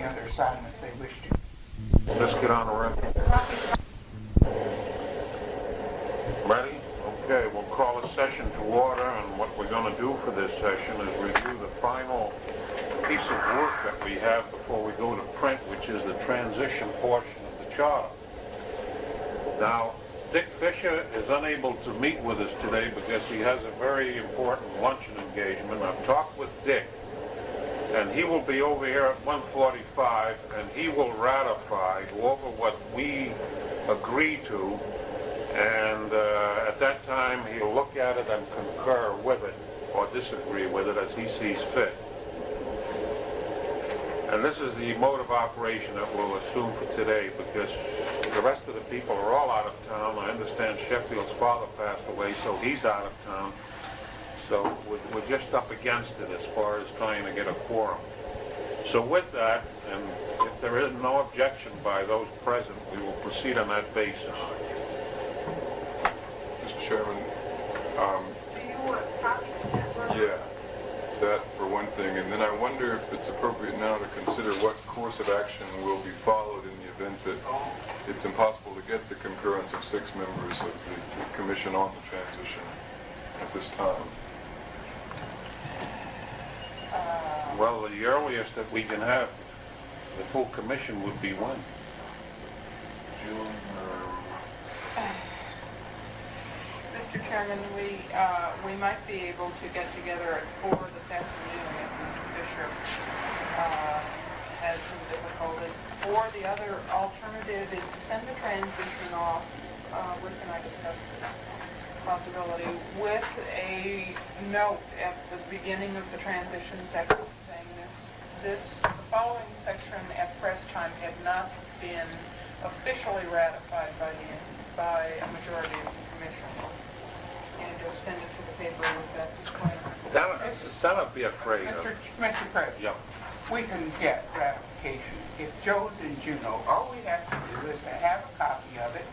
other assignments they wish to. Let's get on the record. Ready? Okay, we'll call a session to order, and what we're going to do for this session is review the final piece of work that we have before we go to print, which is the transition portion of the charter. Now, Dick Fisher is unable to meet with us today because he has a very important luncheon engagement. I've talked with Dick, and he will be over here at 1:45, and he will ratify, go over what we agree to, and at that time he'll look at it and concur with it or disagree with it as he sees fit. And this is the mode of operation that we'll assume for today, because the rest of the people are all out of town. I understand Sheffield's father passed away, so he's out of town. So we're just up against it as far as trying to get a quorum. So with that, and if there is no objection by those present, we will proceed on that basis. Mr. Chairman, Do you want a copy of that? yeah, that for one thing, and then I wonder if it's appropriate now to consider what course of action will be followed in the event that it's impossible to get the concurrence of 6 members of the commission on the transition at this time. Well, the earliest that we can have the full commission would be when? June Mr. Chairman, we might be able to get together at 4 this afternoon if Mr. Fisher has some difficulty. Or the other alternative is to send the transition off, Rick and I discussed this possibility, with a note at the beginning of the transition section saying the following section at press time had not been officially ratified by a majority of the commission. And just send it to the paper with that disclaimer. That'll be a phrase. Mr. President, Yeah. we can get ratification. If Joe's in Juneau, all we have to do is to have a copy of it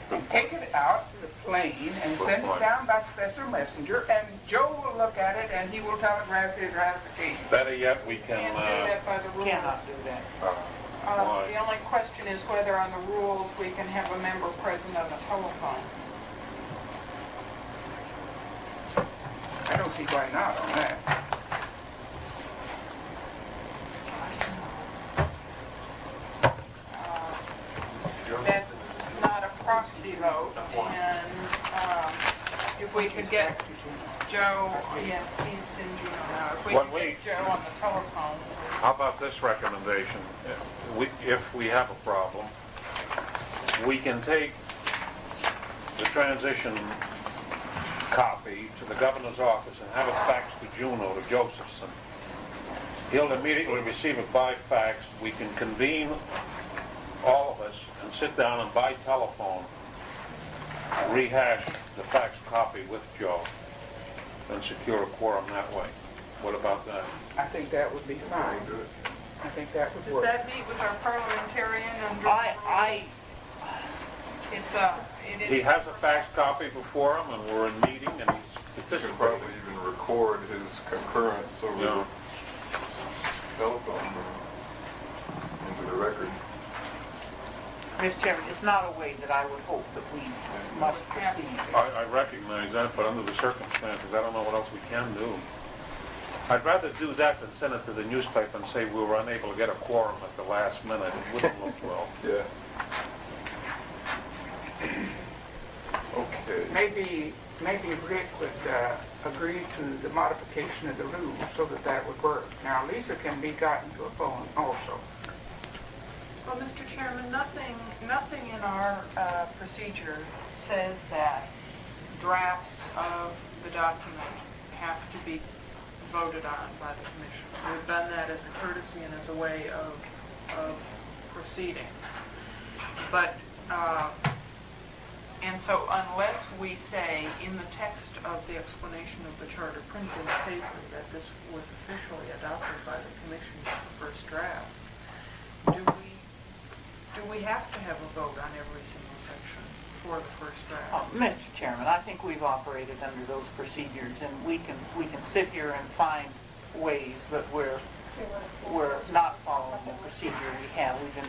and take it out to the plane and send it down by special messenger, and Joe will look at it and he will telegraph his ratification. Better yet, we can... Can't do that by the rules. Cannot do that. Why? The only question is whether on the rules we can have a member present on the telephone. I don't see why not on that. That's not a proxy vote, and if we could get Joe, yes, he's in Juneau now. If we When could we- get Joe on the telephone, How about this recommendation? If we have a problem, we can take the transition copy to the governor's office and have it faxed to Juneau, to Josephson. He'll immediately receive it by fax. We can convene, all of us, and sit down and by telephone rehash the fax copy with Joe and secure a quorum that way. What about that? I think that would be fine. I think that would does work. that meet with our parliamentarian under? It is. He has a fax copy before him, and we're in meeting, and he's You could participating. probably even record his concurrence over Yeah. the telephone into the record. Mr. Chairman, it's not a way that I would hope that we must proceed. I recognize that, but under the circumstances, I don't know what else we can do. I'd rather do that than send it to the newspaper and say we were unable to get a quorum at the last minute. It wouldn't look well. Yeah. Okay. Maybe Rick would agree to the modification of the rules so that would work. Now, Lisa can be gotten to a phone also. Well, Mr. Chairman, nothing in our procedure says that drafts of the document have to be voted on by the commission. We've done that as a courtesy and as a way of proceeding. But, and so unless we say in the text of the explanation of the charter printed in the paper that this was officially adopted by the commission as the first draft, do we have to have a vote on every single section for the first draft? Mr. Chairman, I think we've operated under those procedures, and we can sit here and find ways that we're not following the procedure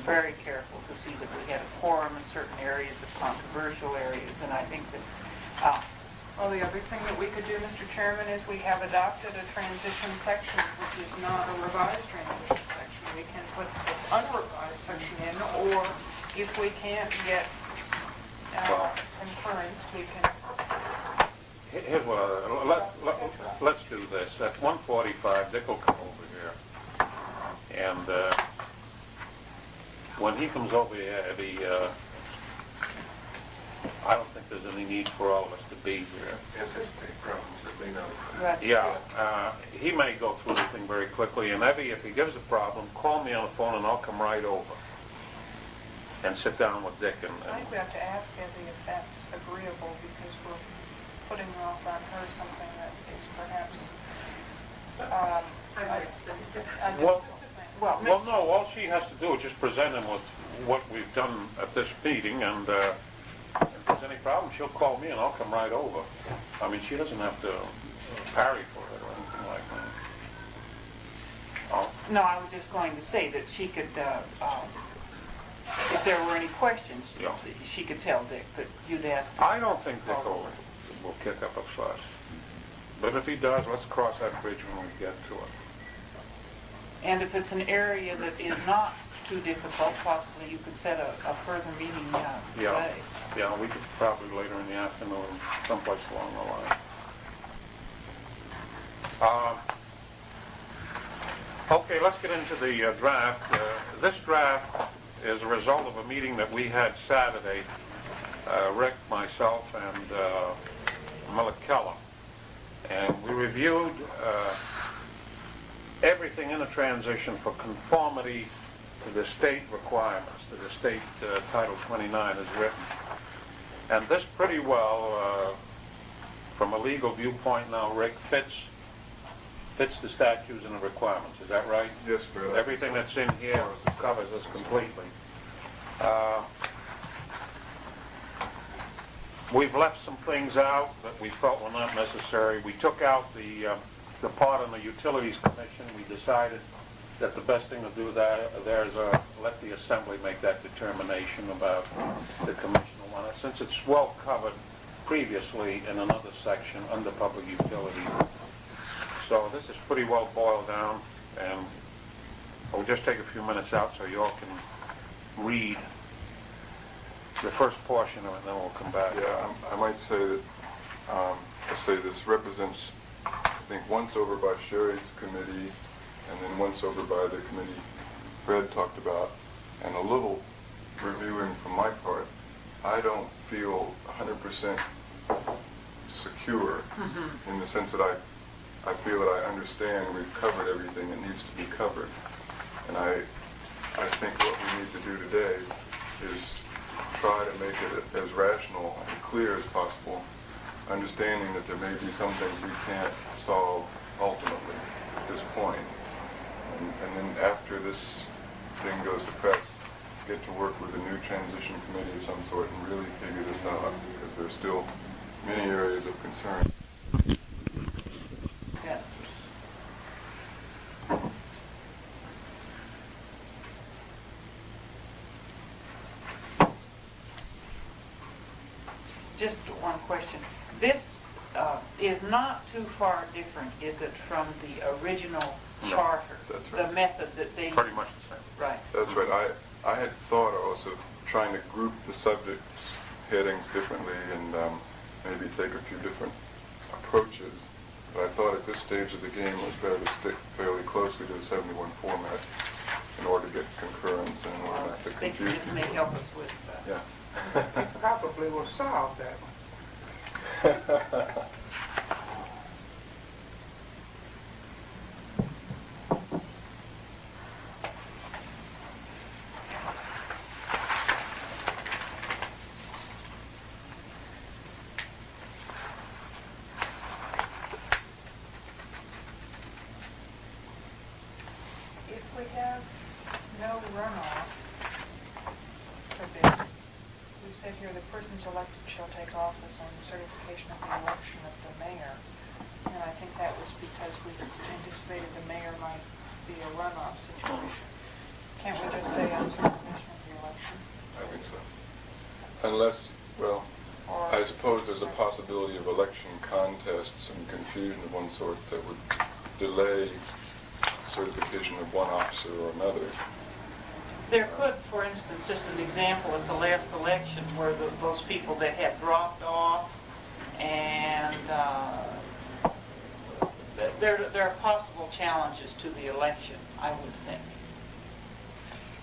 very careful to see that we had a quorum in certain areas of controversial areas, and I think that, Well, the other thing that we could do, Mr. Chairman, is we have adopted a transition section, which is not a revised transition section. We can put the unrevised section in, or if we can't get concurrence, we can... Here's what let's do this. At 1:45, Dick will come over here. And when he comes over here, I don't think there's any need for all of us to be here. Anticipate problems that may not occur. that's Yeah, he may go through the thing very quickly, and Evie, if he gives a problem, call me on the phone and I'll come right over and sit down with Dick and I think we have to ask Evie if that's agreeable, because we're putting off on her something that is perhaps a Well- difficult thing. well, no, all she has to do is just present him with what we've done at this meeting, and if there's any problem, she'll call me and I'll come right over. I mean, she doesn't have to parry for it or anything like that. Oh, No, I was just going to say that she could, if there were any questions, Yeah. she could tell Dick, but you'd ask. I don't think Dick will kick up a fuss. But if he does, let's cross that bridge when we get to it. And if it's an area that is not too difficult, possibly you could set a further meeting Yeah. today. Yeah, we could probably later in the afternoon, someplace along the line. Okay, let's get into the draft. This draft is a result of a meeting that we had Saturday, Rick, myself, and Millicella. And we reviewed everything in the transition for conformity to the state requirements, to the state Title 29 is written. And this pretty well, from a legal viewpoint now, Rick, fits the statutes and the requirements. Is that right? Yes, sir. Everything that's in here covers us completely. We've left some things out that we felt were not necessary. We took out the part on the Utilities Commission. We decided that the best thing to do there is let the Assembly make that determination about the commission on it, since it's well covered previously in another section under Public Utilities. So this is pretty well boiled down, and we'll just take a few minutes out so you all can read the first portion of it, and then we'll come back. Yeah, I might say that, this represents, I think, once over by Sherry's committee, and then once over by the committee Fred talked about, and a little reviewing from my part. I don't feel 100% secure in the sense that I feel that I understand we've covered everything that needs to be covered. And I think what we need to do today is try to make it as rational and clear as possible, understanding that there may be some things we can't solve ultimately at this point. And then after this thing goes to press, get to work with a new transition committee of some sort and really figure this out, because there's still many areas of concern. Yes. Just one question. This is not too far different, is it, from the original No, charter? that's right. The method that they... Pretty much the same. Right. That's right. I had thought also of trying to group the subject headings differently and maybe take a few different approaches. But I thought at this stage of the game it was better to stick fairly closely to the 71 format in order to get concurrence and in order not to I think confuse this may people. help us with... Yeah. Probably will solve that one. If we have no runoff for this, we've said here, the persons elected shall take office on the certification of the election of the mayor. And I think that was because we anticipated the mayor might be a runoff situation. Can't we just say on certification unless, well, Or, I suppose there's a possibility of election contests and confusion of one sort that would delay certification of one officer or another. There could, for instance, just an example at the last election where those people that had dropped off and there are possible challenges to the election, I would think.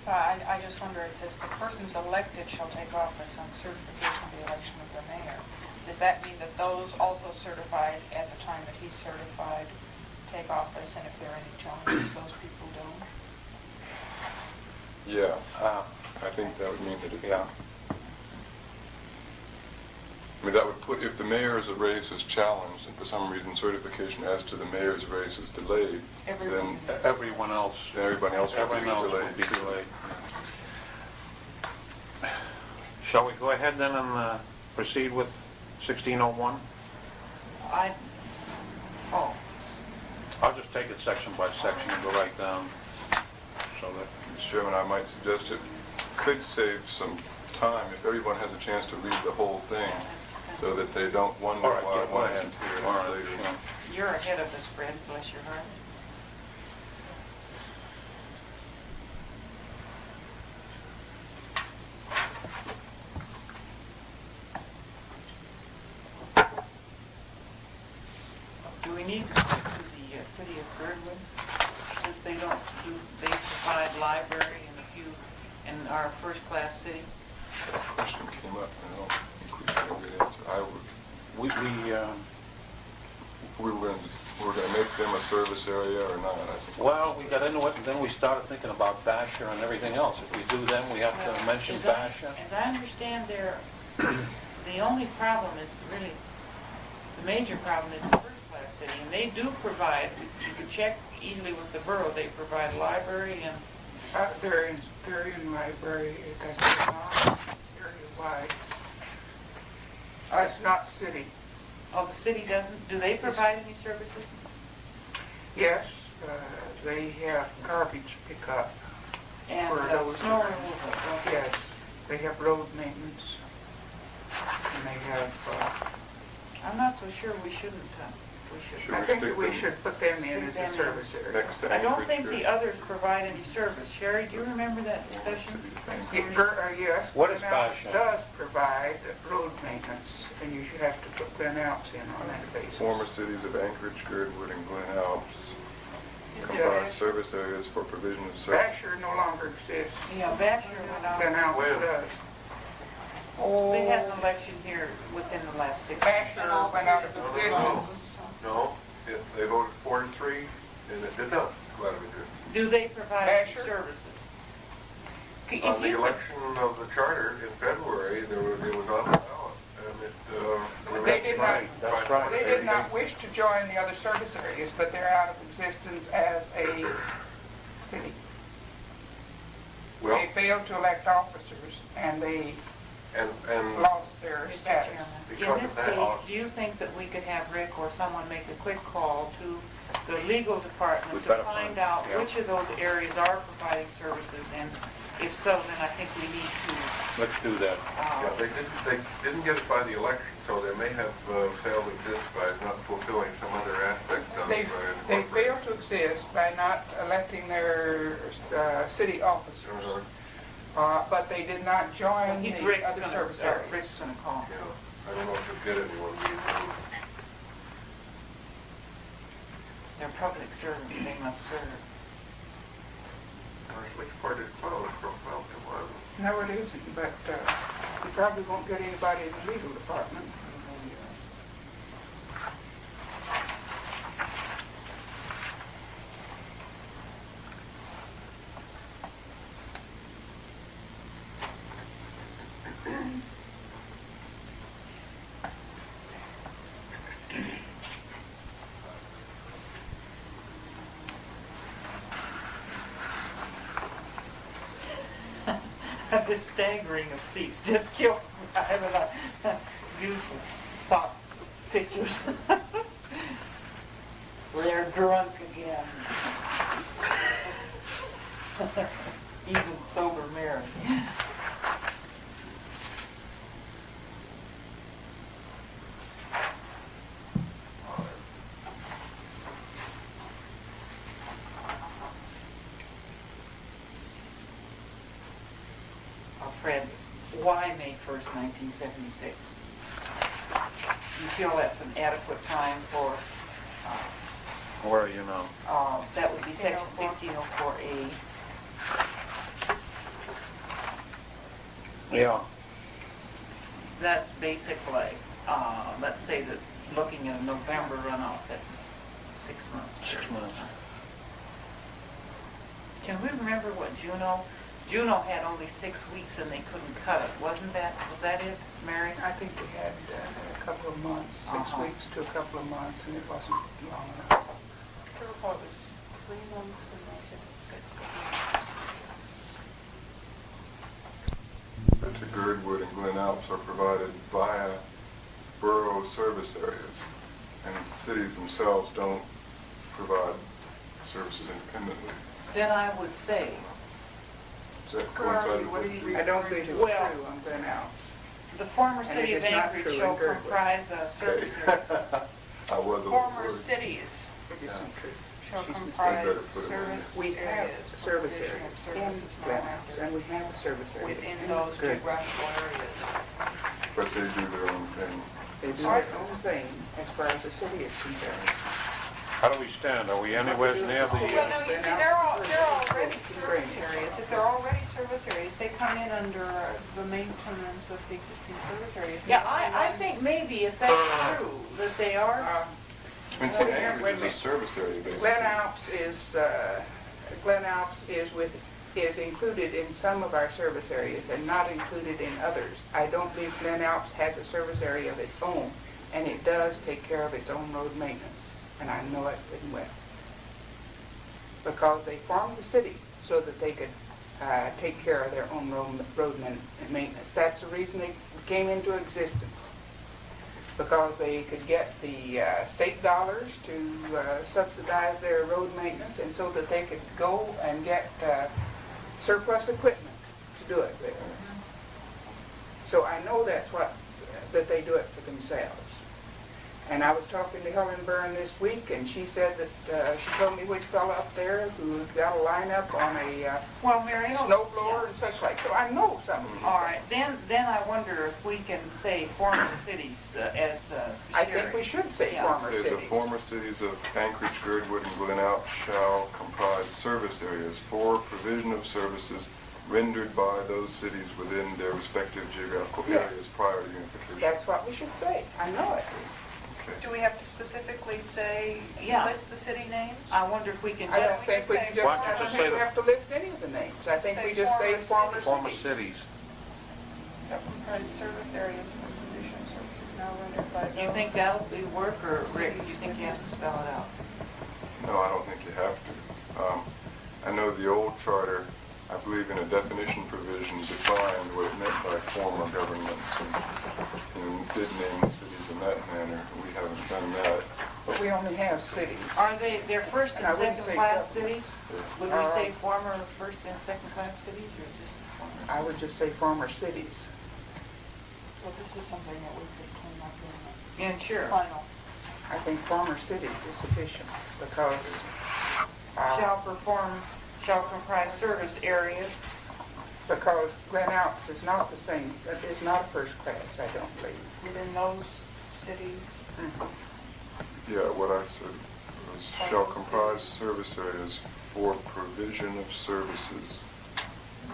I just wonder, it says the persons elected shall take office on certification of the election of the mayor. Does that mean that those also certified at the time that he's certified take office, and if there are any challenges, those people don't? Yeah, I think that would mean that Yeah. I mean, that would put, if the mayor's race is challenged, and for some reason certification as to the mayor's race is delayed, Everyone then is. Everyone else everybody else would be would be delayed. delayed. Shall we go ahead then and proceed with 1601? I'll just take it section by section and go right down so that... Mr. Chairman, I might suggest it could save some time if everyone has a chance to read the whole thing, so that they don't wonder All right, why yeah, go one ahead. isn't here All right, later. yeah. You're ahead of us, Fred, bless your heart. Do we need to stick to the city of Girdwood, since they provide library in our first-class city? That question came up, and I don't think we got a good answer. We were going to make them a service area or not. I think Well, we got into it, and then we started thinking about Basher and everything else. If we do them, we have to mention Basher. As I understand the only problem is really, the major problem is the first-class city, and they do provide, you can check easily with the borough, they provide library and, They're in library, that's not area-wide. It's not city. oh, the city doesn't, do they provide any services? Yes, they have garbage pickup. And For those snow that- removal, okay. Yes, they have road maintenance. And they have, I'm not so sure we shouldn't, Should I we think stick that we them should put them in stick as them a in. service area. next to I don't Anchorage think here? the others provide any service. Sherry, do you remember that discussion? Yes. What is Glen Alps Bashan? does provide road maintenance, and you should have to put Glen Alps in on that basis. Former cities of Anchorage, Girdwood, and Glen Alps Yeah. comprise service areas for provision of service. Basher no longer exists. Yeah, Basher went Glen out. Alps does. They had an election here within the last 6 months. Basher went out of existence. No, they voted 4-3, and it did not go out of existence. Do they provide any Basher? services? On the election of the charter in February, it was on the ballot, and it... They did not, That's right. they did not wish to join the other service areas, but they're out of existence as a city. Well, They failed to elect officers, and they and lost their Mr. status. Chairman, Because in of this that, case, do you think that we could have Rick or someone make a quick call to the legal department We'd to better find find- out yeah. which of those areas are providing services? And if so, then I think we need to, Let's do that. yeah, they didn't get it by the election, so they may have failed to exist by not fulfilling some other aspect of They incorporation. failed to exist by not electing their city officers, but they did not join the Rick's other gonna, service areas. Rick's gonna call. You know, I don't know if you'll get anyone these days. They're public servants, they must serve. Which part is closed from 12 to 1? No, it isn't, but you probably won't get anybody in the legal department. This staggering of seats just killed me. I haven't used thought pictures. They're drunk again. Even sober Mary. Fred, why May 1st, 1976? You feel that's an adequate time for, Where, you know, that would be section 1604A. yeah, That's basically, let's say that looking at a November runoff, that's 6 months. 6 months. Can we remember what Juno had only 6 weeks and they couldn't cut it, was that it, Mary? I think we had a couple of months, 6 Uh-huh. weeks to a couple of months, and it wasn't long enough. I recall it was 3 months and I said 6. To Girdwood and Glen Alps are provided via borough service areas, and cities themselves don't provide services independently. Then I would say, Does that coincide What do with you what I don't think it's Well- true on Glen Alps. the former And city it of is not Anchorage true in shall Girdwood. comprise a service area. I was a little Former worried. cities It isn't true. shall She's comprise better put it in service We have areas for service provision areas of in services Glen not Alps, and we have a service area. within in those Girdwood. geographical areas. But they do their own thing. They do their own thing as far as the city is concerned. How do we stand? Are we anywhere near the, Well, no, you see, they're already It's service great. areas. If they're already service areas, they come in under the maintenance of the existing service areas. Yeah, I think maybe if that's true, that they are, I mean, St. Anchorage is a service area, basically. Glen Alps is included in some of our service areas and not included in others. I don't believe Glen Alps has a service area of its own, and it does take care of its own road maintenance, and I know it pretty well. Because they formed the city so that they could take care of their own road maintenance. That's the reason they came into existence. Because they could get the state dollars to subsidize their road maintenance, and so that they could go and get surplus equipment to do it with. So I know that they do it for themselves. And I was talking to Helen Byrne this week, and she said that, she told me which fella up there who got a lineup on a well, Mary, I don't- snow blower and such like, so I know some of these. All right, then I wonder if we can say former cities as I think we should say Yeah. former Say the cities. former cities of Anchorage, Girdwood, and Glen Alps shall comprise service areas for provision of services rendered by those cities within their respective geographical Yes. areas prior to unification. That's what we should say. I know it. Do we have to specifically say, Yeah. list the city names? I wonder if we can I don't just, think we say- just, Why don't you I don't just think say we the- have to list any of the names. I think Say we just say former former former cities. cities? That comprise service areas for provision of services now rendered by. you think that'll be work, or Rick, do you think you have to spell it out? No, I don't think you have to. I know the old charter, I believe in a definition provision, defined what it meant by former governments and did name the cities in that manner. We haven't done that. But we only have cities. Are they're first And I and wouldn't second say class government. cities? Would we say former first and second class cities, or just former? I would just say former cities. So this is something that we could clean up in Yeah, sure. the final. I think former cities is sufficient because Shall comprise service areas. because Glen Alps is not the same, is not a first class, I don't believe. Within those cities, Yeah, what I said was shall comprise service areas for provision of services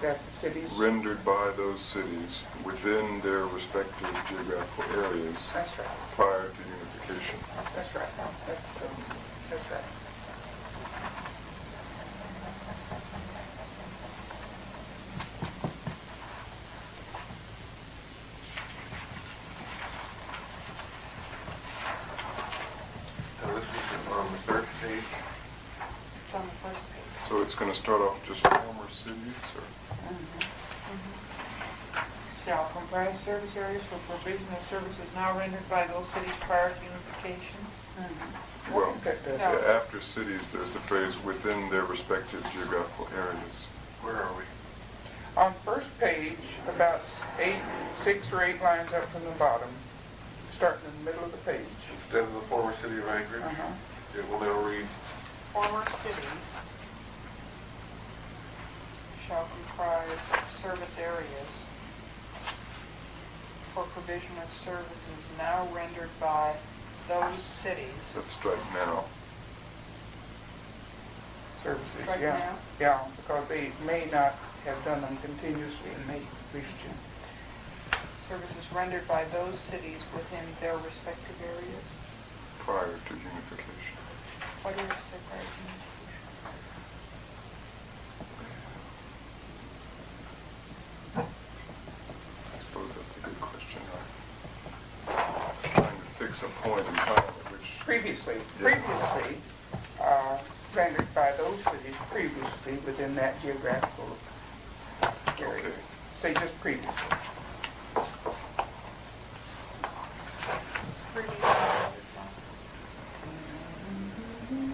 That the cities, rendered by those cities within their respective geographical areas that's right, prior to unification. that's right, that's right. Now, this is on the third page. it's on the first page. So it's going to start off just former cities, or Shall comprise service areas for provision of services now rendered by those cities prior to unification. well, That does- yeah, after cities, there's the phrase within their respective geographical areas. Where are we? On first page, about 6 or 8 lines up from the bottom, starting in the middle of the page. Instead of the former city of Anchorage, it will now read, Former cities shall comprise service areas for provision of services now rendered by those cities. Let's strike now. Services, Right yeah. now? Yeah, because they may not have done them continuously and may wish to. Services rendered by those cities within their respective areas. Prior to unification. What is separation? I suppose that's a good question. I'm trying to fix a point in time at which... Previously, Yeah. rendered by those cities previously within that geographical area. Okay. Say just previously.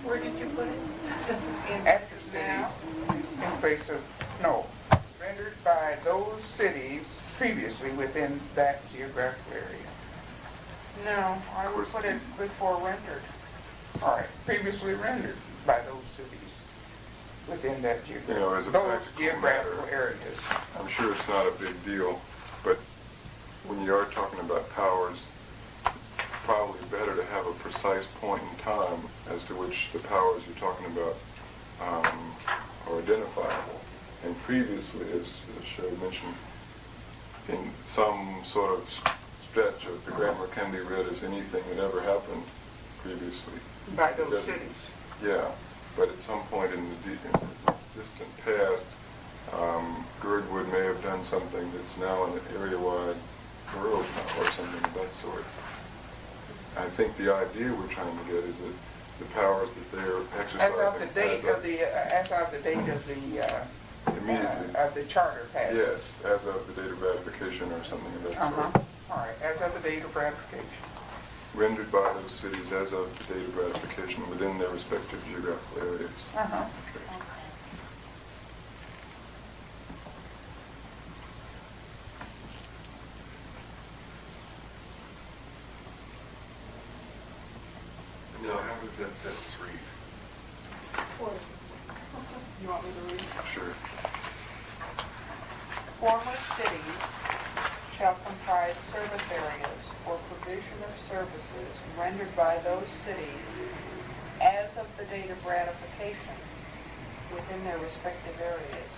Where did you put it? After Now? cities, in place of, no, rendered by those cities previously within that geographical area. No, I would put it before rendered. All right, previously rendered by those cities within that You know, as a those practical geographical matter, areas. I'm sure it's not a big deal, but when you are talking about powers, it's probably better to have a precise point in time as to which the powers you're talking about are identifiable. And previously, as Sherry mentioned, in some sort of stretch of the grammar can be read as anything that ever happened previously. By those Doesn't- cities. Yeah, but at some point in the distant past, Girdwood may have done something that's now an area-wide borough or something of that sort. I think the idea we're trying to get is that the powers that they're exercising As of the date of the immediately. of the charter passage. Yes, as of the date of ratification or something of that Uh-huh. sort. All right, as of the date of ratification. Rendered by those cities as of the date of ratification within their respective geographical areas. Uh-huh. Okay. Now, how does that sentence read? You want me to read? Sure. Former cities shall comprise service areas for provision of services rendered by those cities as of the date of ratification within their respective areas.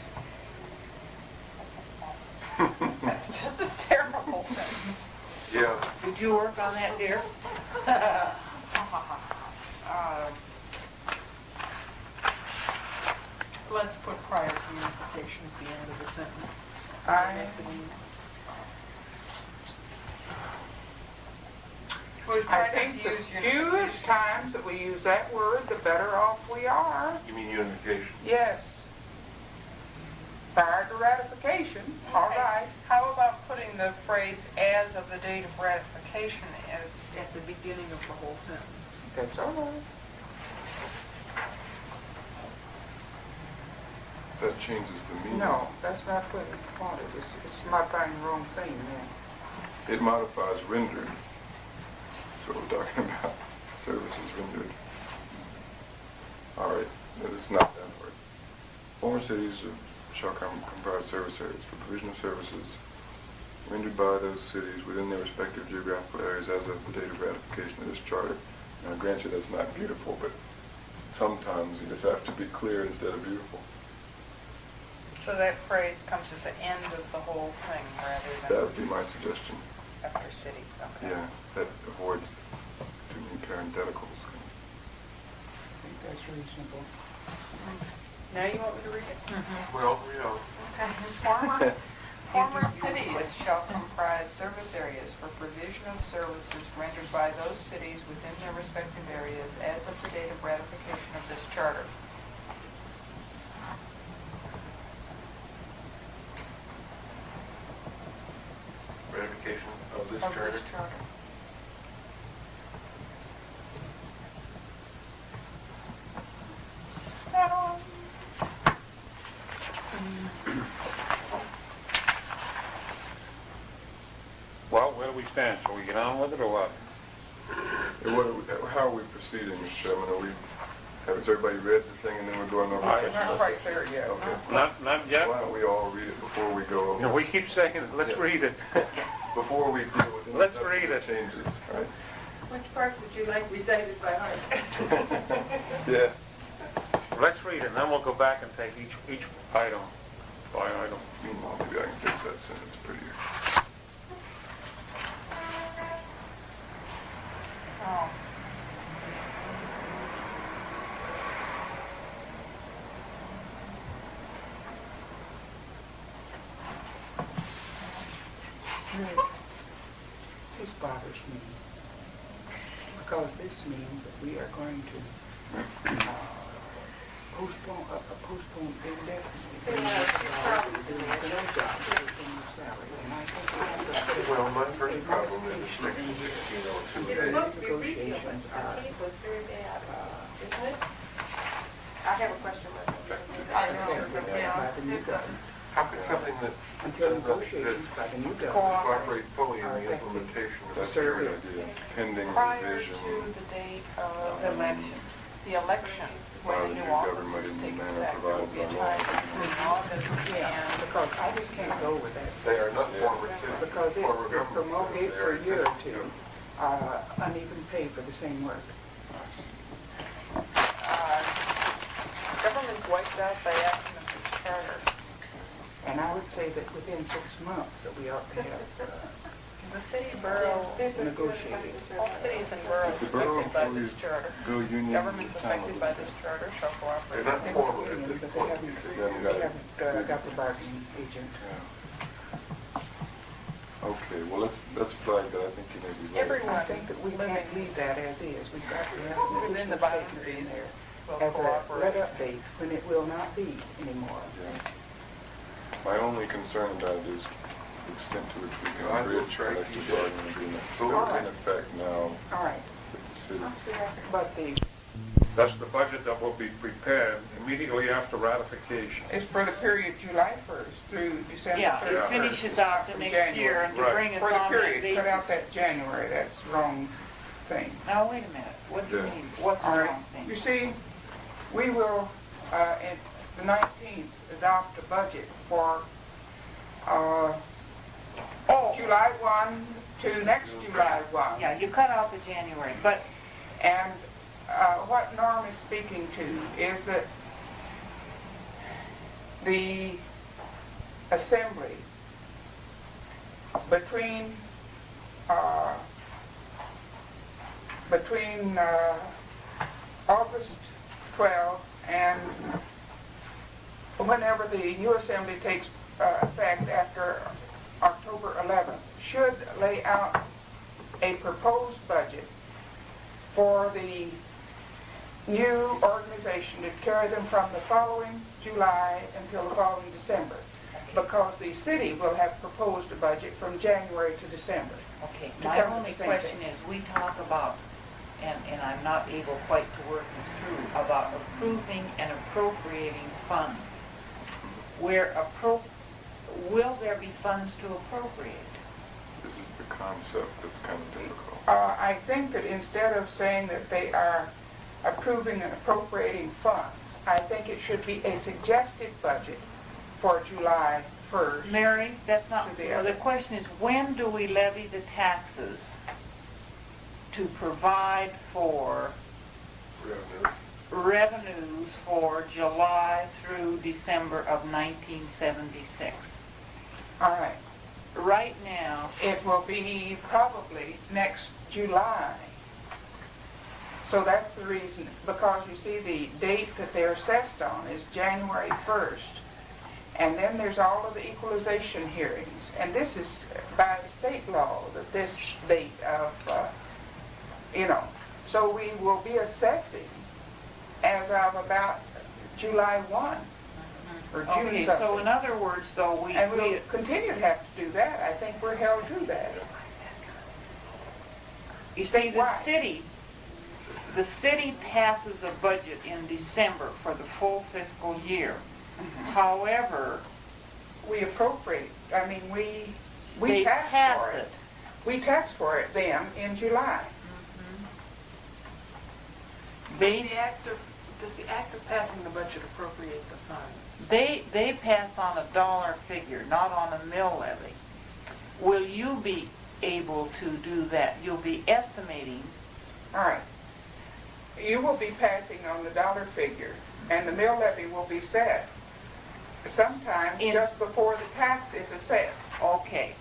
That's just a terrible sentence. Yeah, Did you work on that, dear? Let's put prior to unification at the end of the sentence. We I try not think to the use fewest unification. times that we use that word, the better off we are. you mean unification? Yes. Prior to ratification, all Okay. right. How about putting the phrase "as of the date of ratification" as at the beginning of the whole sentence? That's all right. That changes the meaning. No, that's not what it wanted. It's modifying the wrong thing then. It modifies rendered. That's what we're talking about. Services rendered. All right, that is not that word. Former cities shall comprise service areas for provision of services rendered by those cities within their respective geographical areas as of the date of ratification of this charter. Now, grant you that's not beautiful, but sometimes you just have to be clear instead of beautiful. So that phrase comes at the end of the whole thing rather That than would be my suggestion. after cities. Okay. Yeah, that avoids too many parentheticals. I think that's reasonable. Now you want me to read it? Well, yeah. Okay. Former cities shall comprise service areas for provision of services rendered by those cities within their respective areas as of the date of ratification of this charter. Ratification of this Of charter? this charter. Well, where do we stand? Shall we get on with it or what? How are we proceeding, Mr. Chairman? Has everybody read the thing and then we're going over I- text Not message? quite there yet. Okay. Not yet? Why don't we all read it before we go over? We keep saying, let's read it. Before before we deal with any Let's read substantive it. changes, right? Which part would you like recited by heart? Yeah. Let's read it, and then we'll go back and take each item by item. Meanwhile, maybe I can fix that sentence prettier. Oh. This bothers me, because this means that we are going to postpone index. Well, my first problem is section 1602. It's supposed to be repealed, but the tape was very bad, isn't it? I have a question with it. I know. How could something that Until does not negotiations exist by the new government. cooperate fully in the implementation of That's that a great area? idea. Pending Prior revision to the date of The election. the election, by when the the new new office government was in the taken manner back, there will provided be a by law. time between August Yeah, and because I just can't go with that. They are not former citizens, Because it former will promote governments. it They for are a year or existing two, governments. uneven pay for the same work. government's wiped out by action of this charter. And I would say that within 6 months that we ought to have The city borough, negotiated. all cities and boroughs The borough affected by employees this charter. Go union. Governments the town affected will by be- this charter shall cooperate. They're not formal at Unions, this but point. They haven't got it. They haven't got the bargaining agent. Okay, well, let's flag that. I think you may be right. Everyone I think that we can't leave that as is. We've got to have an within the additional statement in boundaries there will as a red cooperate. update when it will not be anymore. Yeah. My only concern about it is the extent to which we I can will bridge strike collective you dead. bargaining agreements that All are right. in effect now All right, with the city. but the, That's the budget that will be prepared immediately after ratification. it's for the period July 1st through December 31st. Yeah, it finishes out the From next January. year and to Right. bring us For the on that period, cut out basis. that January, that's the wrong thing. Now, wait a minute, what do you Yeah. mean, what's the All right, wrong you thing? see, we will, at the 19th, adopt a budget for, July 1 to next July 1. Yeah, you cut out the January, but And what Norm is speaking to is that the assembly between August 12th and whenever the new assembly takes effect after October 11th should lay out a proposed budget for the new organization to carry them from the following July until the following December, because the city will have proposed a budget from January to December. okay, To my come to only the same question thing. is, we talk about, and I'm not able quite to work this through, about approving and appropriating funds. Will there be funds to appropriate? This is the concept that's kind of difficult. I think that instead of saying that they are approving and appropriating funds, I think it should be a suggested budget for July 1st. Mary, that's not, To the well, the question is, when do we levy the taxes to provide for revenues for July through December of 1976? All right. Right now, It will be probably next July. So that's the reason, because you see the date that they're assessed on is January 1st. And then there's all of the equalization hearings. And this is by the state law that this date of, So we will be assessing as of about July 1 or June okay, something. so in other words, though, And we'll continue to have to do that. I think we're held to that. you see, Why? the city passes a budget in December for the full fiscal year. However, We appropriate, I mean, we they tax pass for it. it. We tax for it then in July. Based Does the act of passing the budget appropriate the funds? They pass on a dollar figure, not on a mill levy. Will you be able to do that? You'll be estimating. All right. You will be passing on the dollar figure, and the mill levy will be set sometime In- just before the tax is assessed. Okay.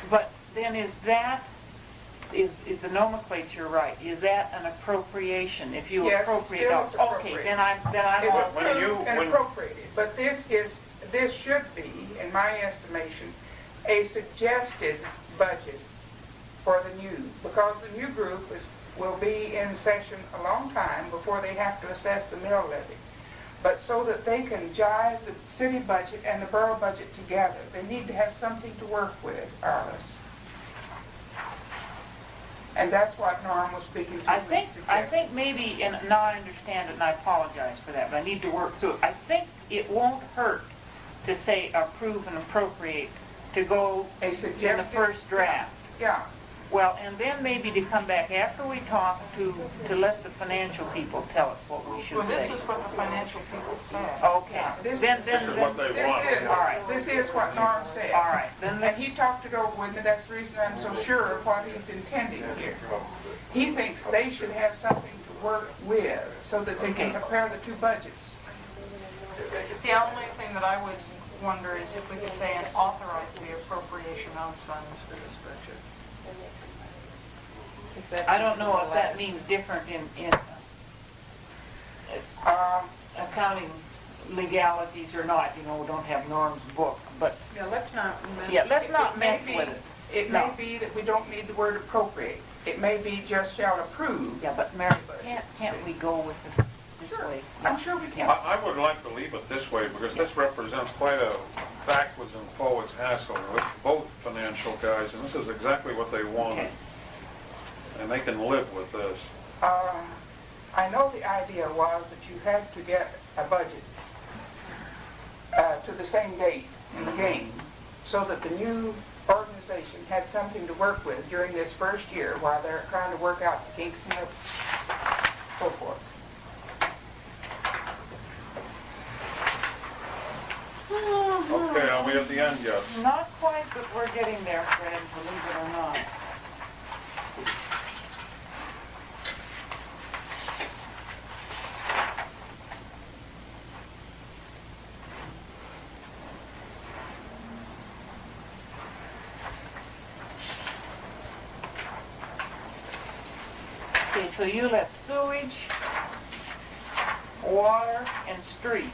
But then is the nomenclature right? Is that an appropriation? If you Yes, appropriate still dollars? is Okay, appropriate. then I'm It's on. When you- approved and when- appropriated, but this should be, in my estimation, a suggested budget for the new, because the new group will be in session a long time before they have to assess the mill levy. But so that they can jive the city budget and the borough budget together, they need to have something to work with, Arliss. And that's what Norm was speaking to. I when think, he I suggested. think maybe, and now I understand it, and I apologize for that, but I need to work through it. I think it won't hurt to say approve and appropriate to go A in the suggested. first draft. Yeah, Well, and then maybe to come back after we talk to let the financial people tell us what we should Well, this say. is what the financial people said. Okay, This- then, This is what they this want. is, All right. this is what Norm said. all right, then, And he talked it over with me, that's the reason I'm so sure of what he's intending here. He thinks they should have something to work with so that they can Okay. compare the two budgets. The only thing that I would wonder is if we could say and authorize the appropriation of funds for this budget. I don't know if that means different in accounting legalities or not, you know, we don't have Norm's book, but, Yeah, let's not mess. yeah, let's not It may mess be- with it. It No. may be that we don't need the word appropriate. It may be just shall approve. Yeah, but Mary, can't we go with it this way? I'm sure we can. I would like to leave it this way, because this represents quite a backwards and forwards hassle with both financial guys, and this is exactly what they wanted. Okay. And they can live with this. I know the idea was that you had to get a budget to the same date in the game so that the new organization had something to work with during this first year while they're trying to work out the kinks and so forth. Okay, are we at the end yet? Not quite, but we're getting there, Fred, believe it or not. Okay, so you left sewage, water, and streets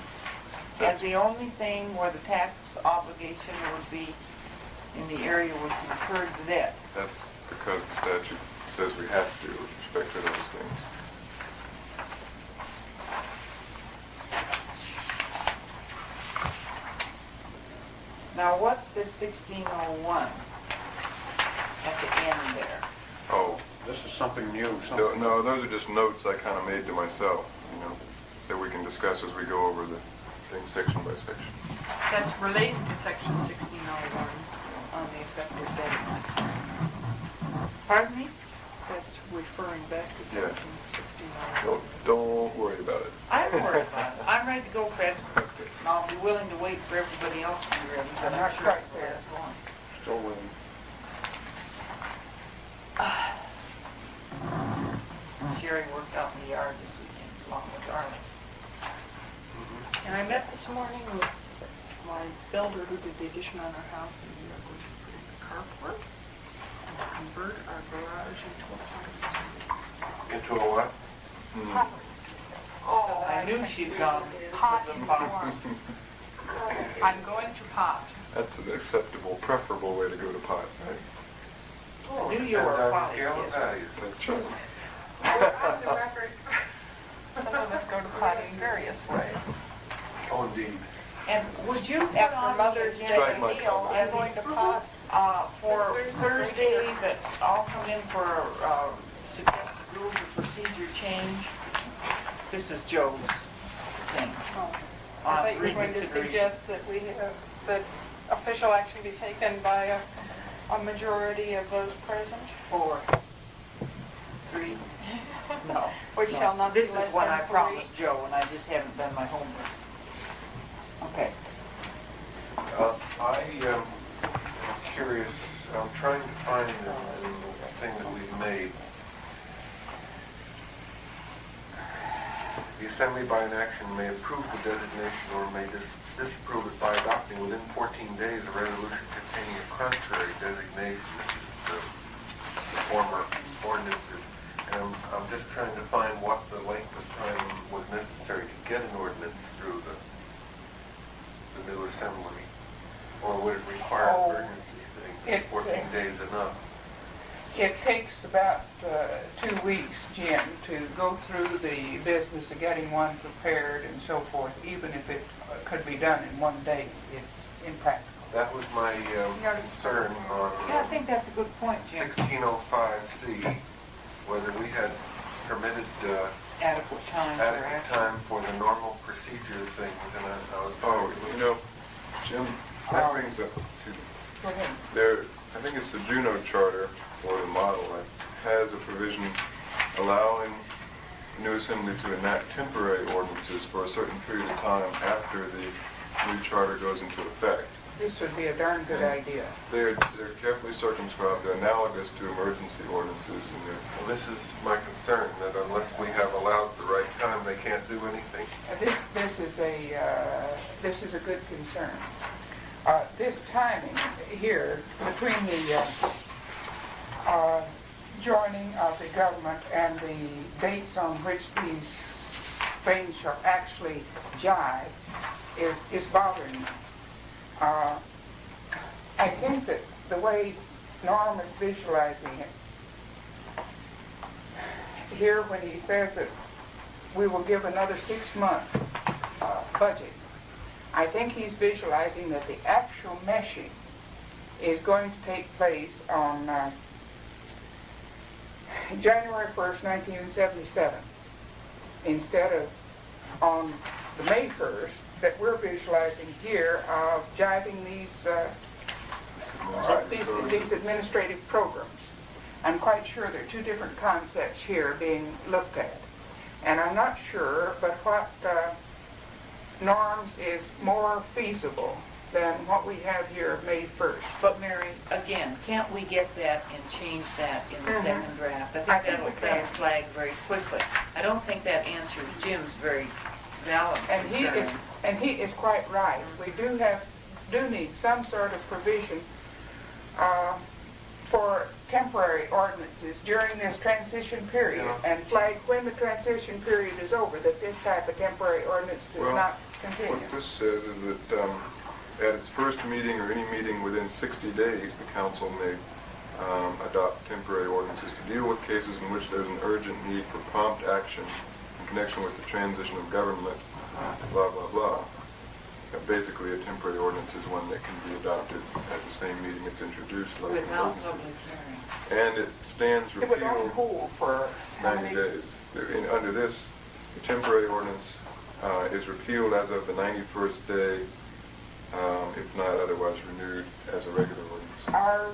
as the only thing where the tax obligation would be in the area which incurred the debt. That's because the statute says we have to with respect to those things. Now, what's this 1601 at the end there? Oh, This is something new, no, something... no, those are just notes I kind of made to myself, you know, that we can discuss as we go over the thing section by section. That's related to section 1601 on the effective date. Pardon me? That's referring back to Yeah. section 1601. Don't worry about it. I'm worried about it. I'm ready to go, Fred. Okay. And I'll be willing to wait for everybody else to be ready, but I'm not sure where it's going. Still willing. Sherry worked out in the yard this weekend along with Arlie. And I met this morning with my builder who did the addition on our house, and we are going to put in the carport and convert our garage into a pottery Into a what? Hmm. studio. I knew she'd gone Pot to the and box. form. I'm going to pot. That's an acceptable, preferable way to go to pot, right? I knew you were a Depends on the potty scale of kid. values. That's right. On the record. Some of us go to pot in various ways. Oh, indeed. And would you put After on the Mother's Day Strike my agenda meal, I'm going to pot. for Thursday that I'll come in for suggested rules of procedure change? This is Joe's thing. I on thought you were going to reconsideration. suggest that that official action be taken by a majority of those present. 4, 3, no. Which no. shall not be This less is what than I 3. promised Joe, and I just haven't done my homework. Okay. I am curious, I'm trying to find the assembly by inaction may approve the designation or may disapprove it by adopting within 14 days a resolution containing a contrary designation. This is the former ordinances. And I'm just trying to find what the length of time was necessary to get an ordinance through the new assembly. Or would it require Oh, emergency thing? Is 14 days enough? It takes about 2 weeks, Jim, to go through the business of getting one prepared and so forth. Even if it could be done in 1 day, it's impractical. That was my concern on Yeah, I think that's a good point, Jim. 1605C, whether we had permitted Adequate time for adequate action. time for the normal procedure things, and I was Oh, told, you know, Jim, that brings up, Go ahead. there, I think it's the Juneau Charter, or the model, that has a provision allowing the new assembly to enact temporary ordinances for a certain period of time after the new charter goes into effect. This would be a darn good idea. They're carefully circumscribed. They're analogous to emergency ordinances, and they're well, this is my concern, that unless we have allowed the right time, they can't do anything. This is a good concern. This timing here between the joining of the government and the dates on which these things shall actually jive is bothering me. I think that the way Norm is visualizing it here when he says that we will give another 6 months budget, I think he's visualizing that the actual meshing is going to take place on January 1st, 1977, instead of on the May 1st that we're visualizing here of jiving these administrative programs. I'm quite sure there are two different concepts here being looked at. And I'm not sure, but what norms is more feasible than what we have here May 1st. But Mary, again, can't we get that and change that in the second draft? I I think think that'll we plant can. flag very quickly. I don't think that answers Jim's very valid And concern. he is quite right. We do need some sort of provision for temporary ordinances during this transition period, and flag when the transition period is over that this type of temporary ordinance does Well, not continue. what this says is that at its first meeting or any meeting within 60 days, the council may adopt temporary ordinances to deal with cases in which there's an urgent need for prompt action in connection with the transition of government, blah, blah, blah. Basically, a temporary ordinance is one that can be adopted at the same meeting it's introduced, like an Without emergency. public hearing. And it stands It would only repealed hold for how 90 many? days. Under this, the temporary ordinance is repealed as of the 91st day, if not otherwise renewed as a regular ordinance. Our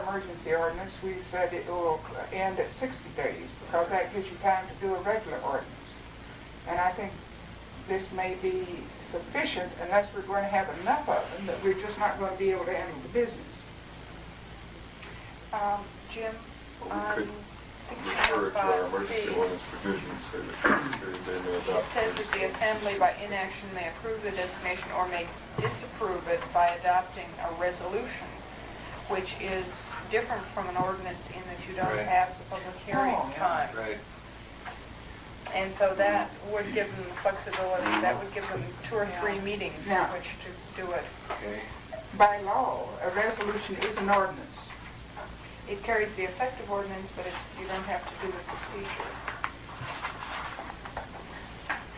emergency ordinance, we've said it will end at 60 days because that gives you time to do a regular ordinance. And I think this may be sufficient unless we're going to have enough of them that we're just not going to be able to handle the business. Jim, We on could refer to our emergency 1605C, ordinance provisions, say that they may it adopt. says that the assembly by inaction may approve the designation or may disapprove it by adopting a resolution, which is different from an ordinance in that you don't Right. have the public hearing Oh, yeah. time. Right. And so that would give them the flexibility, that would give them 2 or 3 meetings in Yeah. which to do it. Okay. By law, a resolution is an ordinance. It carries the effect of ordinance, but you don't have to do the procedure.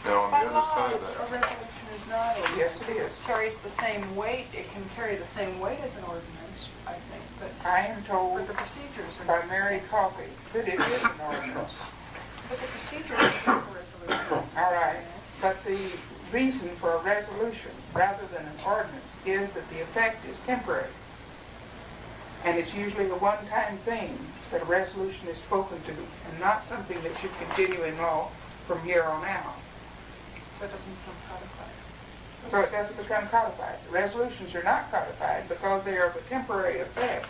Now, on By the other law, side of a that, resolution is not, Yes, it is. carries the same weight, it can carry the same weight as an ordinance, I think, but I am told the procedures are by not. Mary Coffey that it is an ordinance. But the procedures are not for resolution. All right, but the reason for a resolution rather than an ordinance is that the effect is temporary. And it's usually a one-time thing that a resolution is spoken to and not something that should continue in law from here on out. So it doesn't become codified. So it doesn't become codified. Resolutions are not codified because they are of a temporary effect,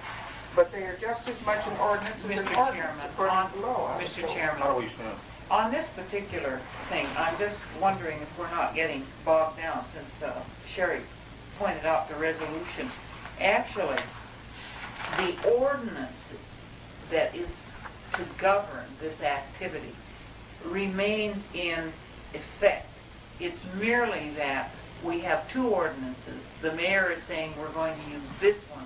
but they are just as much an ordinance as an Mr. ordinance Chairman, according to law. Mr. How do Chairman, we stand? On this particular thing, I'm just wondering if we're not getting bogged down, since Sherry pointed out the resolution. Actually, the ordinance that is to govern this activity remains in effect. It's merely that we have two ordinances. The mayor is saying we're going to use this one,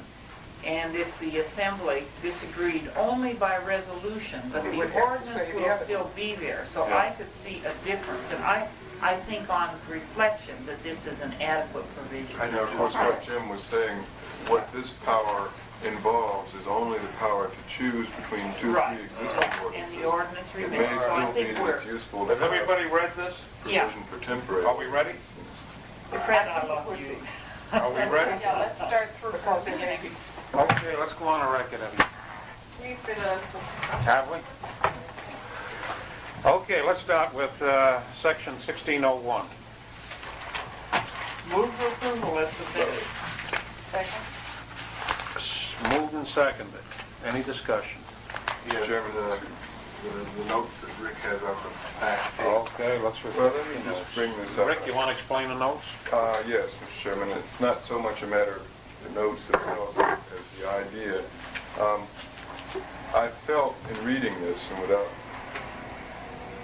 and if the assembly disagreed only by resolution, but We the would have to ordinance say the will other still be there. So Yeah. I could see a difference, and I think on reflection that this is an adequate provision. I know, of course, what Jim was saying, what this power involves is only the power to choose between two Right. pre-existing And the ordinances. ordinance It remains. may So I still be think that we're, it's useful to Has have everybody read this? Yeah. provision for temporary. Are we ready? Fred, I love you. Are we ready? Yeah, let's start through from Because the it may beginning. be Okay, let's go on a record. We've been, Have we? Okay, let's start with section 1601. Move for approval as submitted. second. Moved and seconded. Any discussion? Yes, Chairman, the notes that Rick has on the back page. Okay, let's Well, refer let to me the just notes. bring this up. Rick, you want to explain the notes? Yes, Mr. Chairman, it's not so much a matter of the notes themselves as the idea. I felt in reading this, and without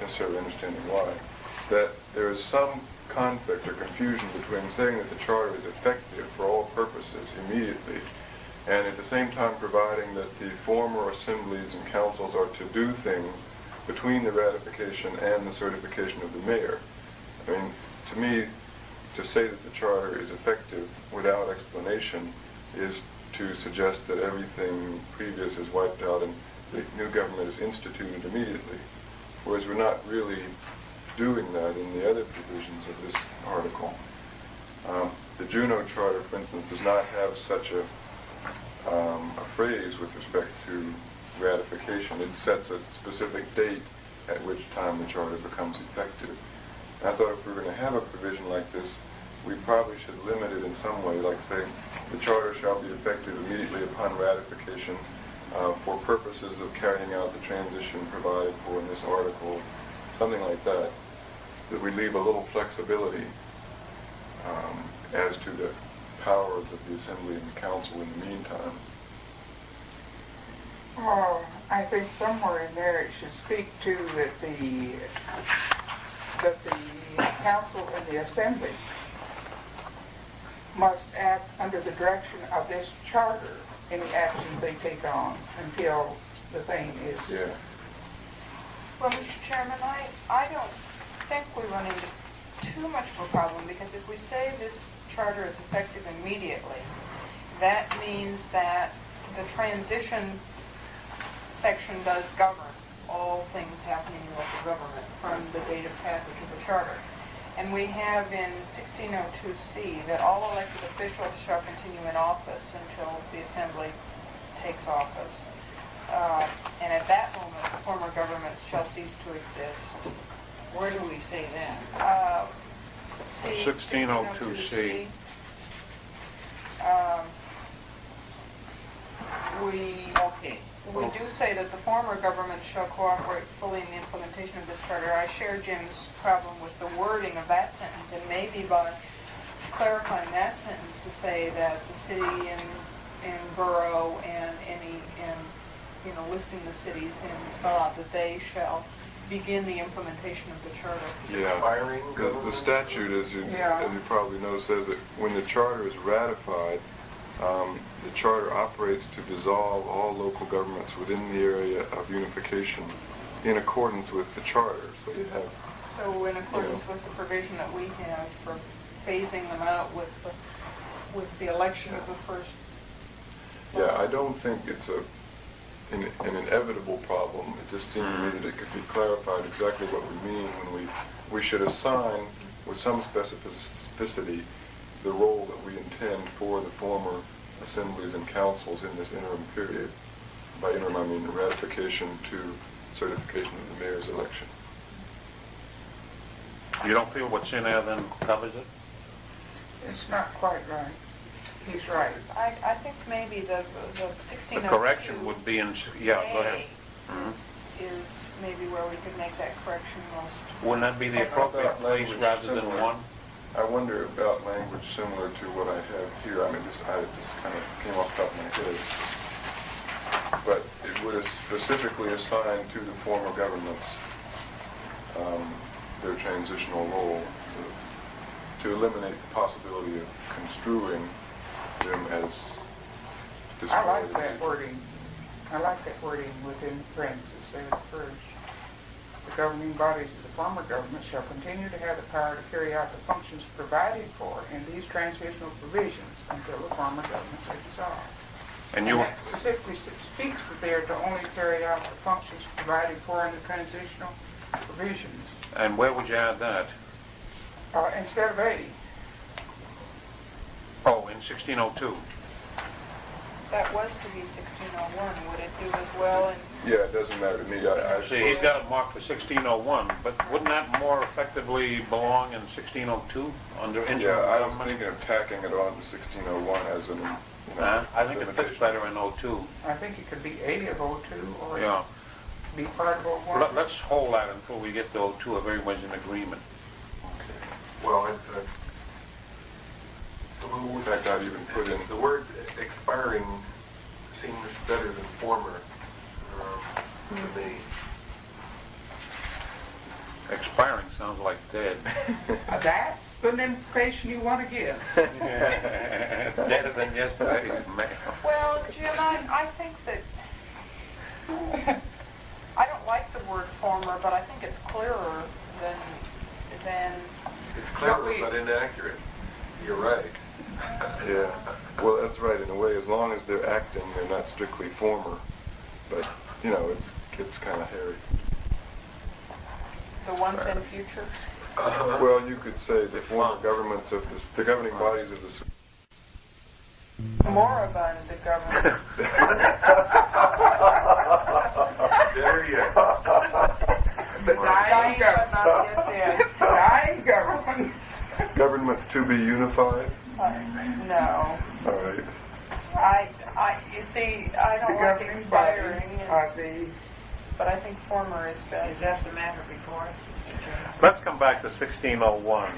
necessarily understanding why, that there is some conflict or confusion between saying that the charter is effective for all purposes immediately, and at the same time providing that the former assemblies and councils are to do things between the ratification and the certification of the mayor. I mean, to me, to say that the charter is effective without explanation is to suggest that everything previous is wiped out and the new government is instituted immediately, whereas we're not really doing that in the other provisions of this article. The Juneau Charter, for instance, does not have such a phrase with respect to ratification. It sets a specific date at which time the charter becomes effective. I thought if we were going to have a provision like this, we probably should limit it in some way, like say, the charter shall be effective immediately upon ratification for purposes of carrying out the transition provided for in this article, something like that, that we leave a little flexibility as to the powers of the Assembly and the Council in the meantime. Well, I think somewhere in there it should speak to that the council and the assembly must act under the direction of this charter, any actions they take on until the thing is. Yeah. Well, Mr. Chairman, I don't think we run into too much of a problem, because if we say this charter is effective immediately, that means that the transition section does govern all things happening in local government from the date of passage of the charter. And we have in 1602C that all elected officials shall continue in office until the assembly takes office. And at that moment, the former governments shall cease to exist. Where do we say that? See 1602C. Okay. We do say that the former government shall cooperate fully in the implementation of this charter. I share Jim's problem with the wording of that sentence, and maybe by clarifying that sentence to say that the city and borough and listing the cities and spell out that they shall begin the implementation of the charter. Yeah. Expiring The statute, as you probably know, says that when the charter is ratified, the charter operates to dissolve all local governments within the area of unification in accordance with the charter. So you have, So in accordance with the provision that we have for phasing them out with the election of the first. yeah, I don't think it's an inevitable problem. It just seems to me that it could be clarified exactly what we mean when we should assign with some specificity the role that we intend for the former assemblies and councils in this interim period. By interim, I mean ratification to certification of the mayor's election. You don't feel what's in there then covers it? It's not quite right. He's right. I think maybe the 1602. The correction would be in, yeah, go ahead. Is maybe where we could make that correction most. Wouldn't that be the appropriate place rather than one? I wonder about language similar to what I have here. I mean, I just kind of came off the top of my head. But it would specifically assign to the former governments their transitional role to eliminate the possibility of construing them as I like that wording. I like that wording within parentheses. Says first, the governing bodies of the former government shall continue to have the power to carry out the functions provided for in these transitional provisions until the former governments are dissolved. And you, that specifically speaks that they are to only carry out the functions provided for in the transitional provisions. and where would you add that? Instead of 80. Oh, in 1602. That was to be 1601. Would it do as well? And Yeah, it doesn't matter to me. I See, he's got it marked for 1601, but wouldn't that more effectively belong in 1602 under interim Yeah, I was government? thinking of tacking it on to 1601 as an, I think it fits better in 02. I think it could be 80 of 02 or Yeah. be part of 01. Let's hold that until we get to 02 if everyone's in agreement. Well, In fact, I'd even put in, the word expiring seems better than former to me. Expiring sounds like dead. That's the implication you want to give. Deader than yesterday's mail. well, Jim, I think that I don't like the word former, but I think it's clearer than It's clever but inaccurate. You're right. yeah, well, that's right, in a way, as long as they're acting, they're not strictly former, but, it's kind of hairy. the ones in future. Well, you could say the former governments of the governing bodies of the Moribund the government. There you go. The dying But not government. yet dead. Dying governments. governments to be unified. No. All right. You see, I The don't like governing bodies expiring, are the but I think former is best. Is that the matter before us? Let's come back to 1601,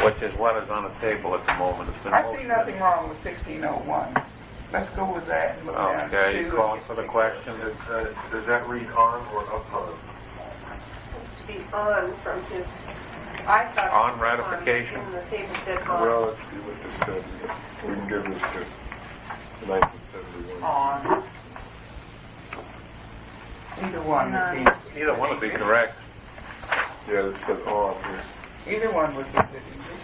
which is what is on the table at the moment. It's been I see motioned. nothing wrong with 1601. Let's go with that and move down Okay, you to- calling for the question? Does that read on or upon? Be on from his, I thought. On it was ratification? In the table said on. Well, let's see what this said. We can give this to 1971. On. Either one would be. Either one would be correct. Yeah, it says on here. Either one would be good English.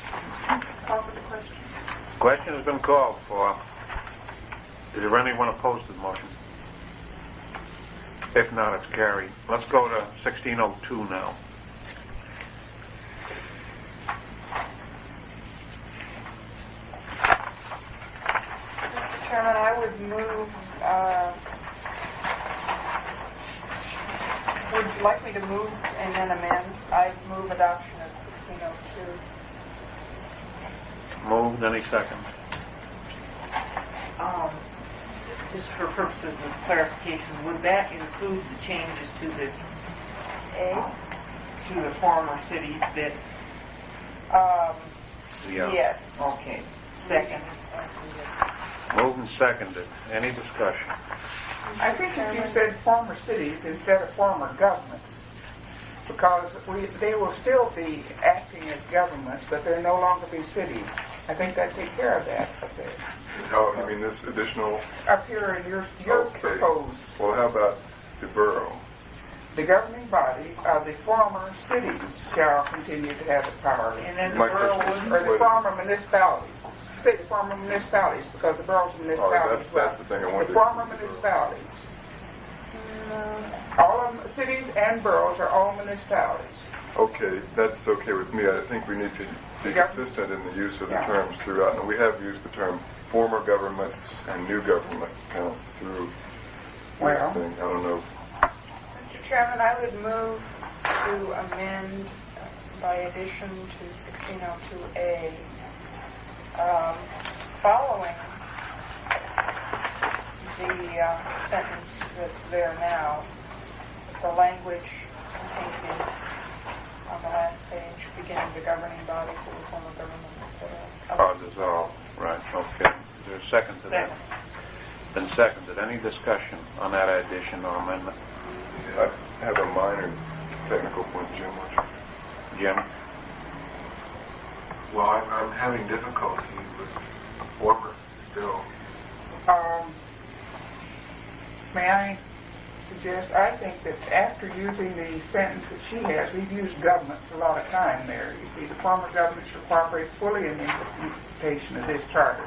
Call for the question. Question has been called for. Is there anyone opposed to the motion? If not, it's carried. Let's go to 1602 now. Mr. Chairman, I would move, would you like me to move and then amend? I move adoption of 1602. Moved, any second? Just for purposes of clarification, would that include the changes to this, to the former cities that, Yeah. Yes. okay, second? Moved and seconded. Any discussion? I think if you said former cities instead of former governments, because they will still be acting as governments, but they'll no longer be cities. I think that take care of that up there. Oh, you mean this additional? Up here in your Okay. proposed, Well, how about the borough? the governing bodies of the former cities shall continue to have the power. And then the My borough question is- wouldn't? Or the former municipalities. Say the former municipalities, because the boroughs are municipalities. that's the thing I wanted The to- former municipalities. All of them, cities and boroughs are all municipalities. Okay, that's okay with me. I think we need to be Yeah. consistent in the use of the Yeah. terms throughout. And we have used the term former governments and new government kind of through Well. this thing. I don't know. Mr. Chairman, I would move to amend by addition to 1602A, following the sentence that's there now, language contained on the last page, beginning the governing bodies of the former government, etc. Dissolve, right, okay. Is there a second to that? Been seconded. Any discussion on that addition or amendment? I have a minor technical point, Jim. Jim? Well, I'm having difficulty with former still. May I suggest, I think that after using the sentence that she has, we've used governments a lot of time there. You see, the former government shall cooperate fully in the implementation of this charter.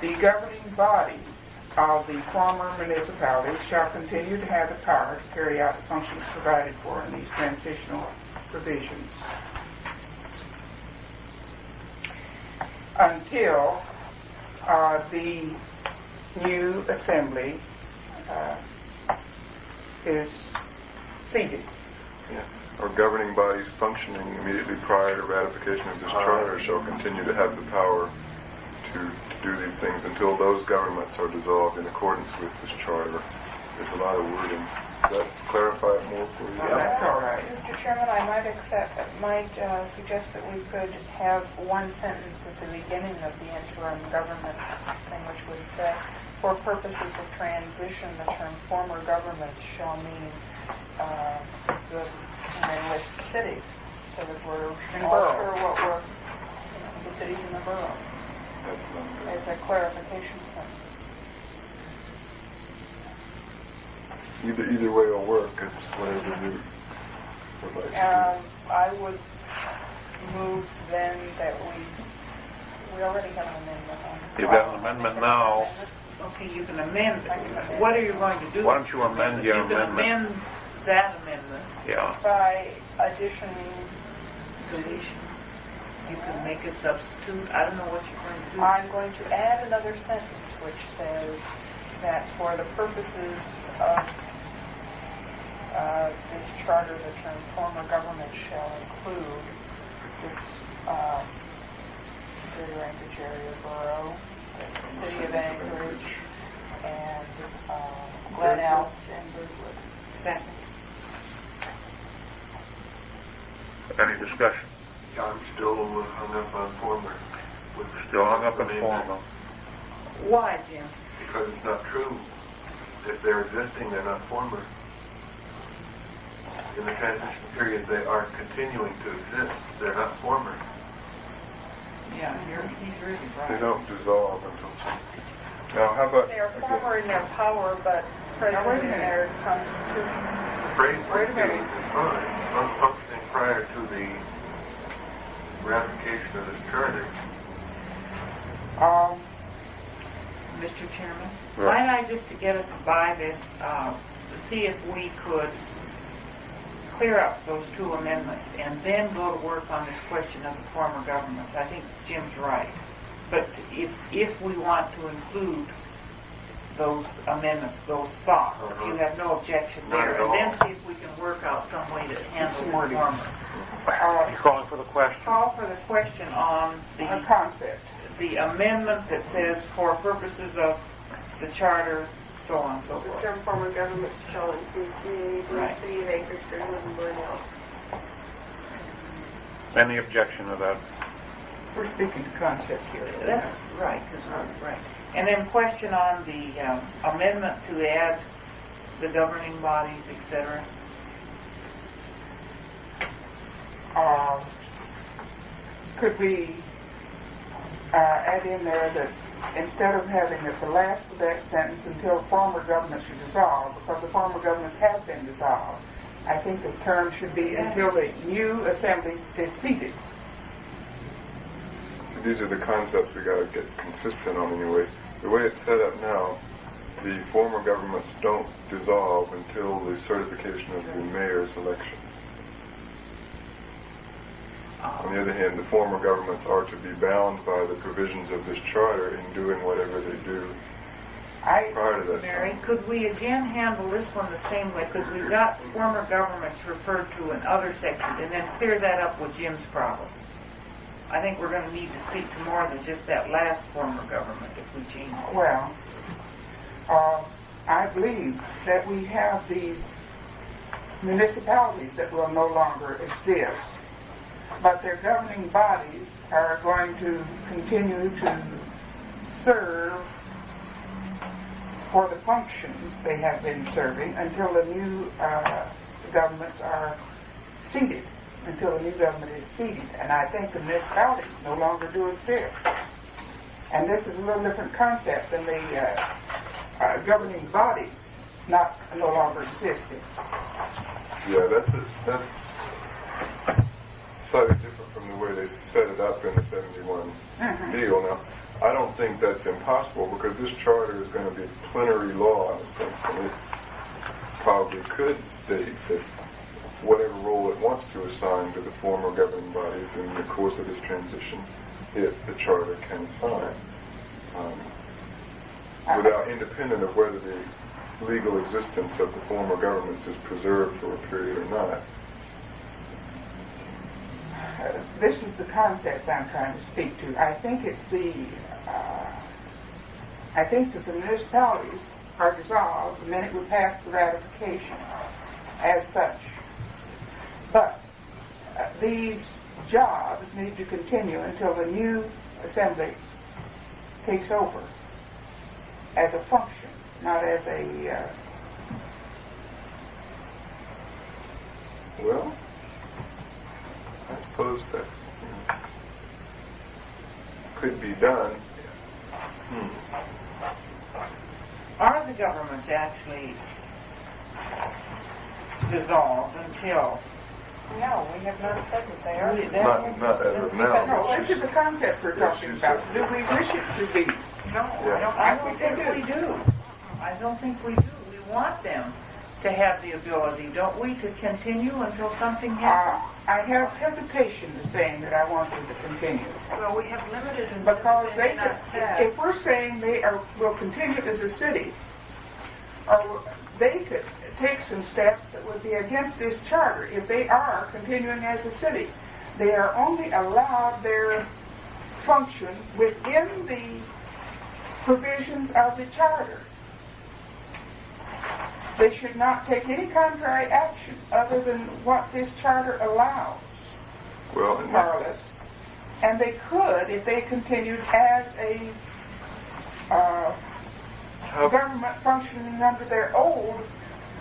The governing bodies of the former municipalities shall continue to have the power to carry out the functions provided for in these transitional provisions until the new assembly is seated. Yeah. Or governing bodies functioning immediately prior to ratification of this charter shall continue to have the power to do these things until those governments are dissolved in accordance with this charter. There's a lot of wording. Does that clarify it more for you? Yeah, that's all right. Mr. Chairman, I might suggest that we could have one sentence at the beginning of the interim government thing, which would say, for purposes of transition, the term former governments shall mean the list of cities, so that we're all sure what we're, the cities in the borough. As a clarification sentence. Either way will work. It's whatever you would like to I would move then that we already have an amendment on. You've got an amendment now. Okay, you can amend it. What are you going to do? Why don't you amend your You can amendment? amend that amendment. Yeah. By additioning, Deletion. You can make a substitute. I don't know what you're going to do. I'm going to add another sentence which says that for the purposes of this charter, the term former government shall include this greater Anchorage area borough, the city of Anchorage, and Glen Alps and Birdwood. Second. Any discussion? I'm still hung up on former. Still hung up in formal. Why, Jim? Because it's not true. If they're existing, they're not former. In the transition period, they are continuing to exist. They're not former. Yeah, he's really They right. don't dissolve until... Now, how about... They are former in their power, but present in their constitution. The phrase Wait a minute. is fine. Functioning prior to the ratification of this charter. Mr. Chairman, Right. might I just to get us by this, see if we could clear up those two amendments and then go to work on this question of the former governments. I think Jim's right. But if we want to include those amendments, those thoughts, if you have no objection Not there, at and then all. see if we can work out some way to handle the Wording. former. You calling for the question? Call for the question on A concept. the amendment that says for purposes of the charter, so on and so The forth. term former government shall include communities in the Right. city of Anchorage, Greenwood, and Burnell. Any objection to that? We're speaking to concept here. That's right, 'cause we're right. And then question on the amendment to add the governing bodies, etc. Could we add in there that instead of having at the last of that sentence until former governments are dissolved, because the former governments have been dissolved, I think the term should be until the new assembly is seated. So these are the concepts we got to get consistent on anyway. The way it's set up now, the former governments don't dissolve until the certification of the mayor's election. On the other hand, the former governments are to be bound by the provisions of this charter in doing whatever they do prior to that Mary, time. could we again handle this one the same way? Because we've got former governments referred to in other sections, and then clear that up with Jim's problem. I think we're going to need to speak to more than just that last former government if we change it. Well, I believe that we have these municipalities that will no longer exist, but their governing bodies are going to continue to serve for the functions they have been serving until the new governments are seated, until the new government is seated. And I think the municipalities no longer do exist. And this is a little different concept than the governing bodies no longer existing. Yeah, that's slightly different from the way they set it up in the 71 deal. Now, I don't think that's impossible because this charter is going to be plenary law in a sense, and it probably could state that whatever role it wants to assign to the former governing bodies in the course of this transition, the charter can sign, without independent of whether the legal existence of the former governments is preserved for a period or not. This is the concept I'm trying to speak to. I think that the municipalities are dissolved the minute we pass the ratification as such. But these jobs need to continue until the new assembly takes over as a function, not as a... Well, I suppose that could be done. Are the governments actually dissolved until... No, we have not said that they are. Not as of now. No, this is the concept we're talking about. Do we wish it to be? No, I don't think we do. I don't think we do. We want them to have the ability, don't we, to continue until something happens? I have hesitation in saying that I want them to continue. Well, we have limited Because they if we're saying will continue as a city, they could take some steps that would be against this charter if they are continuing as a city. They are only allowed their function within the provisions of the charter. They should not take any contrary action other than what this charter allows, Well, Carlos. And they could if they continued as a government functioning under their old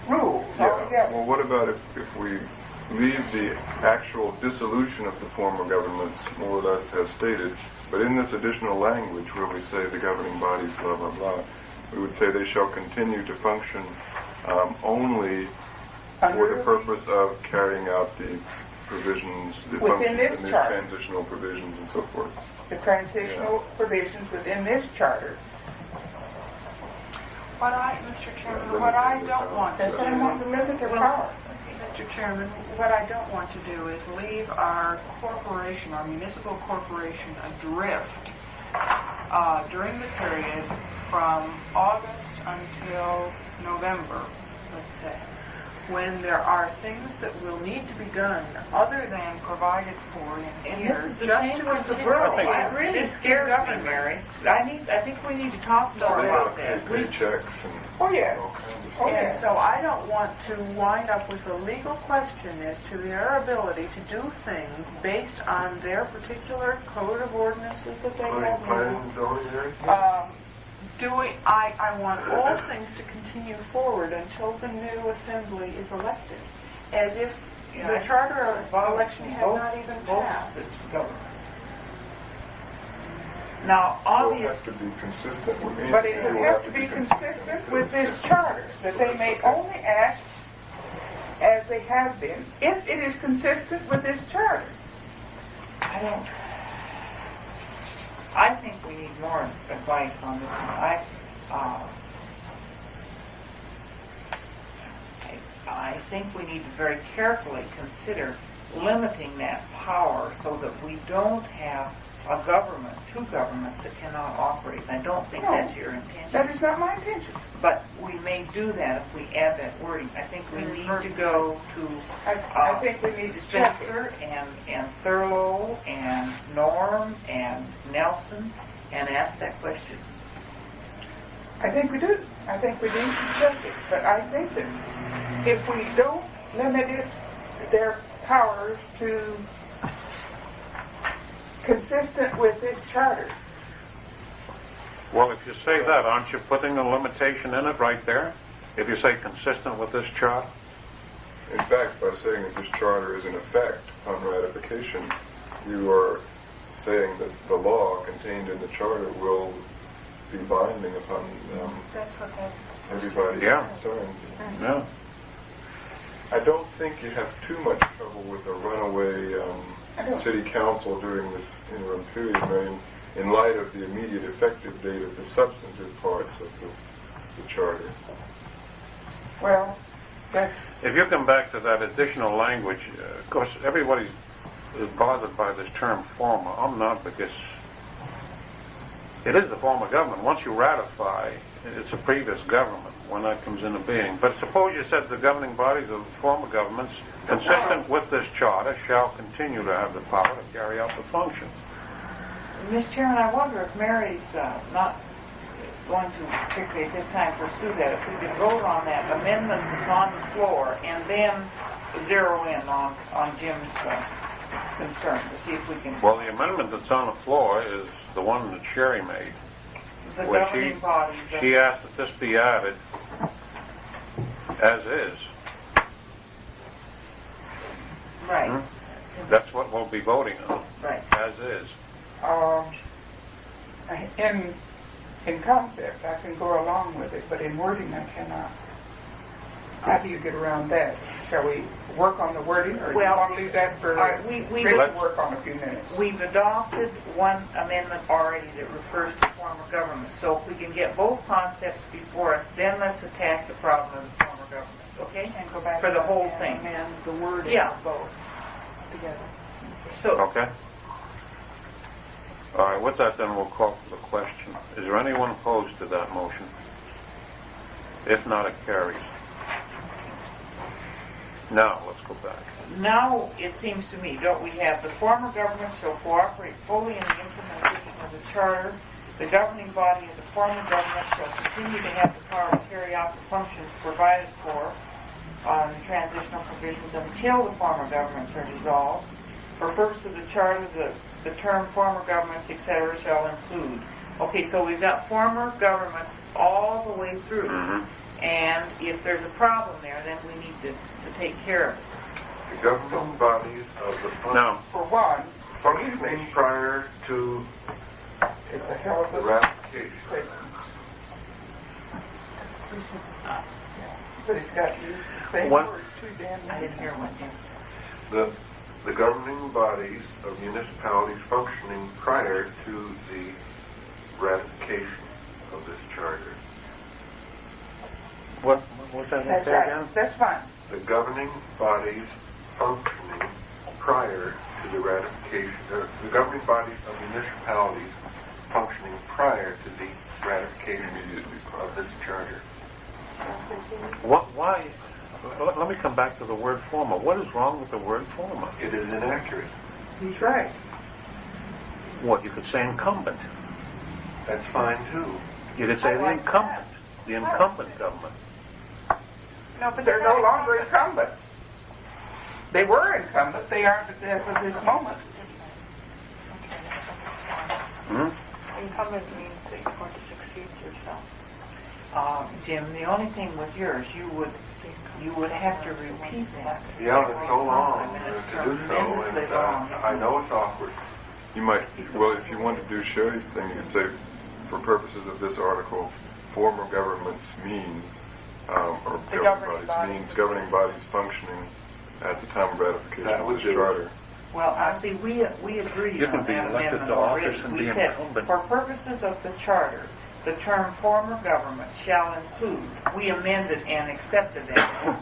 rules. yeah. Well, what about if we leave the actual dissolution of the former governments more or less as stated, but in this additional language where we say the governing bodies, blah, blah, blah, we would say they shall continue to function only for the purpose of carrying out the provisions, the Within functions, this and the charter. transitional provisions and so forth. The transitional provisions within this charter. Mr. Chairman, what I don't want to That's what I want to limit their power. Mr. Chairman, what I don't want to do is leave our corporation, our municipal corporation, adrift during the period from August until November, let's say, when there are things that will need to be done other than provided for in here. This is the just same to with the continue. borough. It It really really scares scares me, me, Mary. I think we need to talk more about that. Paychecks and Oh, yes. all kinds of Oh, stuff. yeah. And so I don't want to wind up with a legal question as to their ability to do things based on their particular code of ordinances that they have. Planning and zoning and everything? I want all things to continue forward until the new assembly is elected, as if the charter election had not even passed. Now, Will obviously, have to be consistent with anything. But it would will have to be consistent with this charter, that they may only act as they have been, if it is consistent with this charter. I think we need more advice on this one. I think we need to very carefully consider limiting that power so that we don't have a government, two governments that cannot operate. And I don't think No. that's your intention. That is not my intention. But we may do that if we add that wording. I think we need to go to I think we need to check it. Spencer and Thurlow and Norm and Nelson and ask that question. I think we do. I think we need to check it. But I think that if we don't limited their powers to consistent with this charter. Well, if you say that, aren't you putting a limitation in it right there? If you say consistent with this charter? In fact, by saying that this charter is in effect upon ratification, you are saying that the law contained in the charter will be binding upon That's what that, everybody Yeah. concerned. Yeah. I don't think you have too much trouble with a runaway city council during this interim period, Marion, in light of the immediate effective date of the substantive parts of the charter. Well, that's, If you come back to that additional language, of course, everybody is bothered by this term former. I'm not, because it is the form of government. Once you ratify, it's a previous government when that comes into being. But suppose you said the governing bodies of former governments, consistent with this charter, shall continue to have the power to carry out the function. Mr. Chairman, I wonder if Mary's not going to particularly at this time pursue that. If we could vote on that amendment that's on the floor and then zero in on Jim's concern to see if we can. Well, the amendment that's on the floor is the one that Sherry made. The Well, governing bodies. She asked that this be added as is. Right. That's what we'll be voting on, Right. as is. in concept, I can go along with it, but in wording, I cannot. How do you get around that? Shall we work on the wording, or do you Well, want to leave that for all right, we Rick to work on a few minutes? We've adopted one amendment already that refers to former government. So if we can get both concepts before us, then let's attack the problem of the former government, okay? and go back For the whole and thing. amend the wording Yeah. of both together. So, Okay? All right, with that then, we'll call for the question. Is there anyone opposed to that motion? If not, it carries. Now, let's go back. now it seems to me, don't we have the former government shall cooperate fully in the implementation of the charter. The governing body of the former government shall continue to have the power to carry out the functions provided for on the transitional provisions until the former governments are dissolved. For purpose of the charter, the term former governments, etc., shall include. Okay, so we've got former governments all the way through. And if there's a problem there, then we need to take care of it. The governing bodies of the Now, For one, functioning prior to it's a hell of the a ratification. statement. But it's got to use the same What? words too damn I many didn't hear times. one thing. The governing bodies of municipalities functioning prior to the ratification of this charter. what was that That's say right. again? That's fine. The governing bodies functioning prior to the ratification, the governing bodies of municipalities functioning prior to the ratification of this charter. Why? Let me come back to the word former. What is wrong with the word former? It is inaccurate. He's right. What, you could say incumbent. That's fine too. You could say I the like incumbent. that. The incumbent government. No, but They're no longer incumbent. They were incumbent. They aren't as of this moment. Incumbent means that you're going to succeed yourself. Jim, the only thing with yours, you would have to repeat that. Yeah, it's so long I mean, it's to do so, tremendously and long. I know it's awkward. You might, well, if you want to do Sherry's thing, you could say, for purposes of this article, former governments means, or The governing governing bodies bodies. means governing bodies functioning at the time of ratification That of would this do it. charter. Well, I see, we agreed You on can be that elected amendment to office already. and We be said, incumbent. for purposes of the charter, the term former government shall include. We amended and accepted that.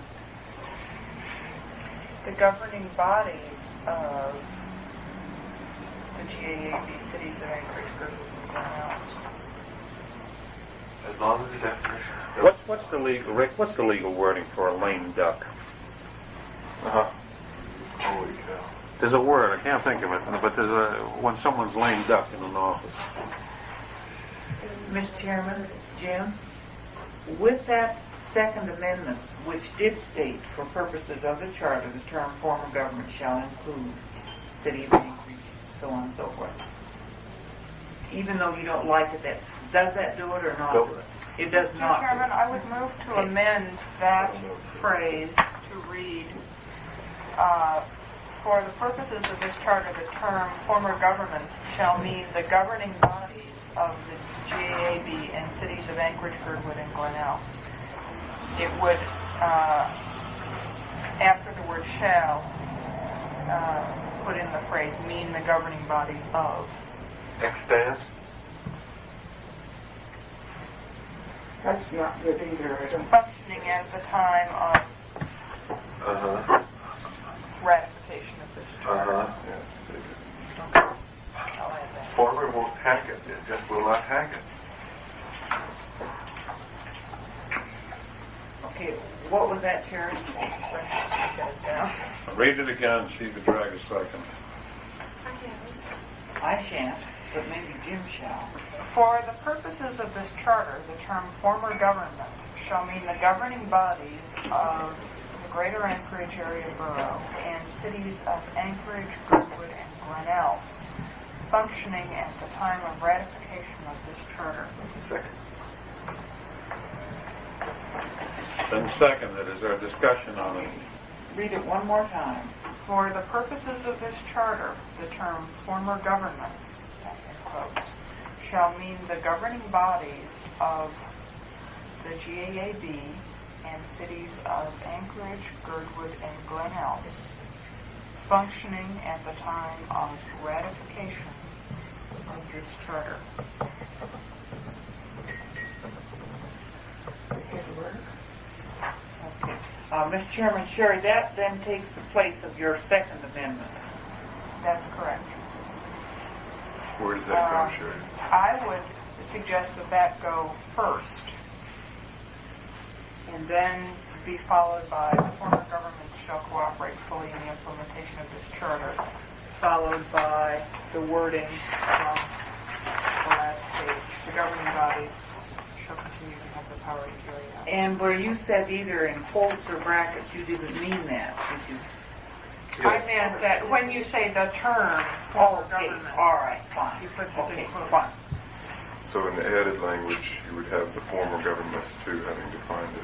The governing bodies of the GAAB cities of Anchorage, Group, and else. As long as the definition. What's the legal, Rick, what's the legal wording for a lame duck? Holy cow. There's a word, I can't think of it, but there's a, when someone's lame duck in an office. Mr. Chairman, Jim, with that Second Amendment, which did state, for purposes of the charter, the term form of government shall include city of Anchorage, so on and so forth. Even though you don't like it, does that do it or not do it? It does Mr. not. Chairman, I would move to amend that phrase to read, for the purposes of this charter, the term former governments shall mean the governing bodies of the GAAB and cities of Anchorage, Girdwood, and Glen Elks. It would, after the word shall, put in the phrase mean the governing bodies of. Extant? That's not good either, I don't. Functioning at the time of Uh-huh. ratification of this charter. Uh-huh. I'll add that. Former won't hack it, it just will not hack it. Okay, what was that, Sharon? Read it again, see if you drag a second. I shan't, but maybe Jim shall. For the purposes of this charter, the term former governments shall mean the governing bodies of the Greater Anchorage Area Borough and cities of Anchorage, Girdwood, and Glen Elks, functioning at the time of ratification of this charter. Second. Then seconded, is there a discussion on it? Read it one more time. For the purposes of this charter, the term former governments, that's in quotes, shall mean the governing bodies of the GAAB and cities of Anchorage, Girdwood, and Glen Elks, functioning at the time of ratification of this charter. Okay. Mr. Chairman, Sherry, that then takes the place of your Second Amendment. That's correct. Where does that go, Sherry? I would suggest that go first, and then be followed by the former governments shall cooperate fully in the implementation of this charter, followed by the wording from the last page. The governing bodies shall continue to have the power to carry out. And where you said either in quotes or brackets, you didn't mean that, did you? I meant that when you say the term former Okay, government, all right, fine. you put it Okay, in quotes. fine. So in the added language, you would have the former governments too, having defined it.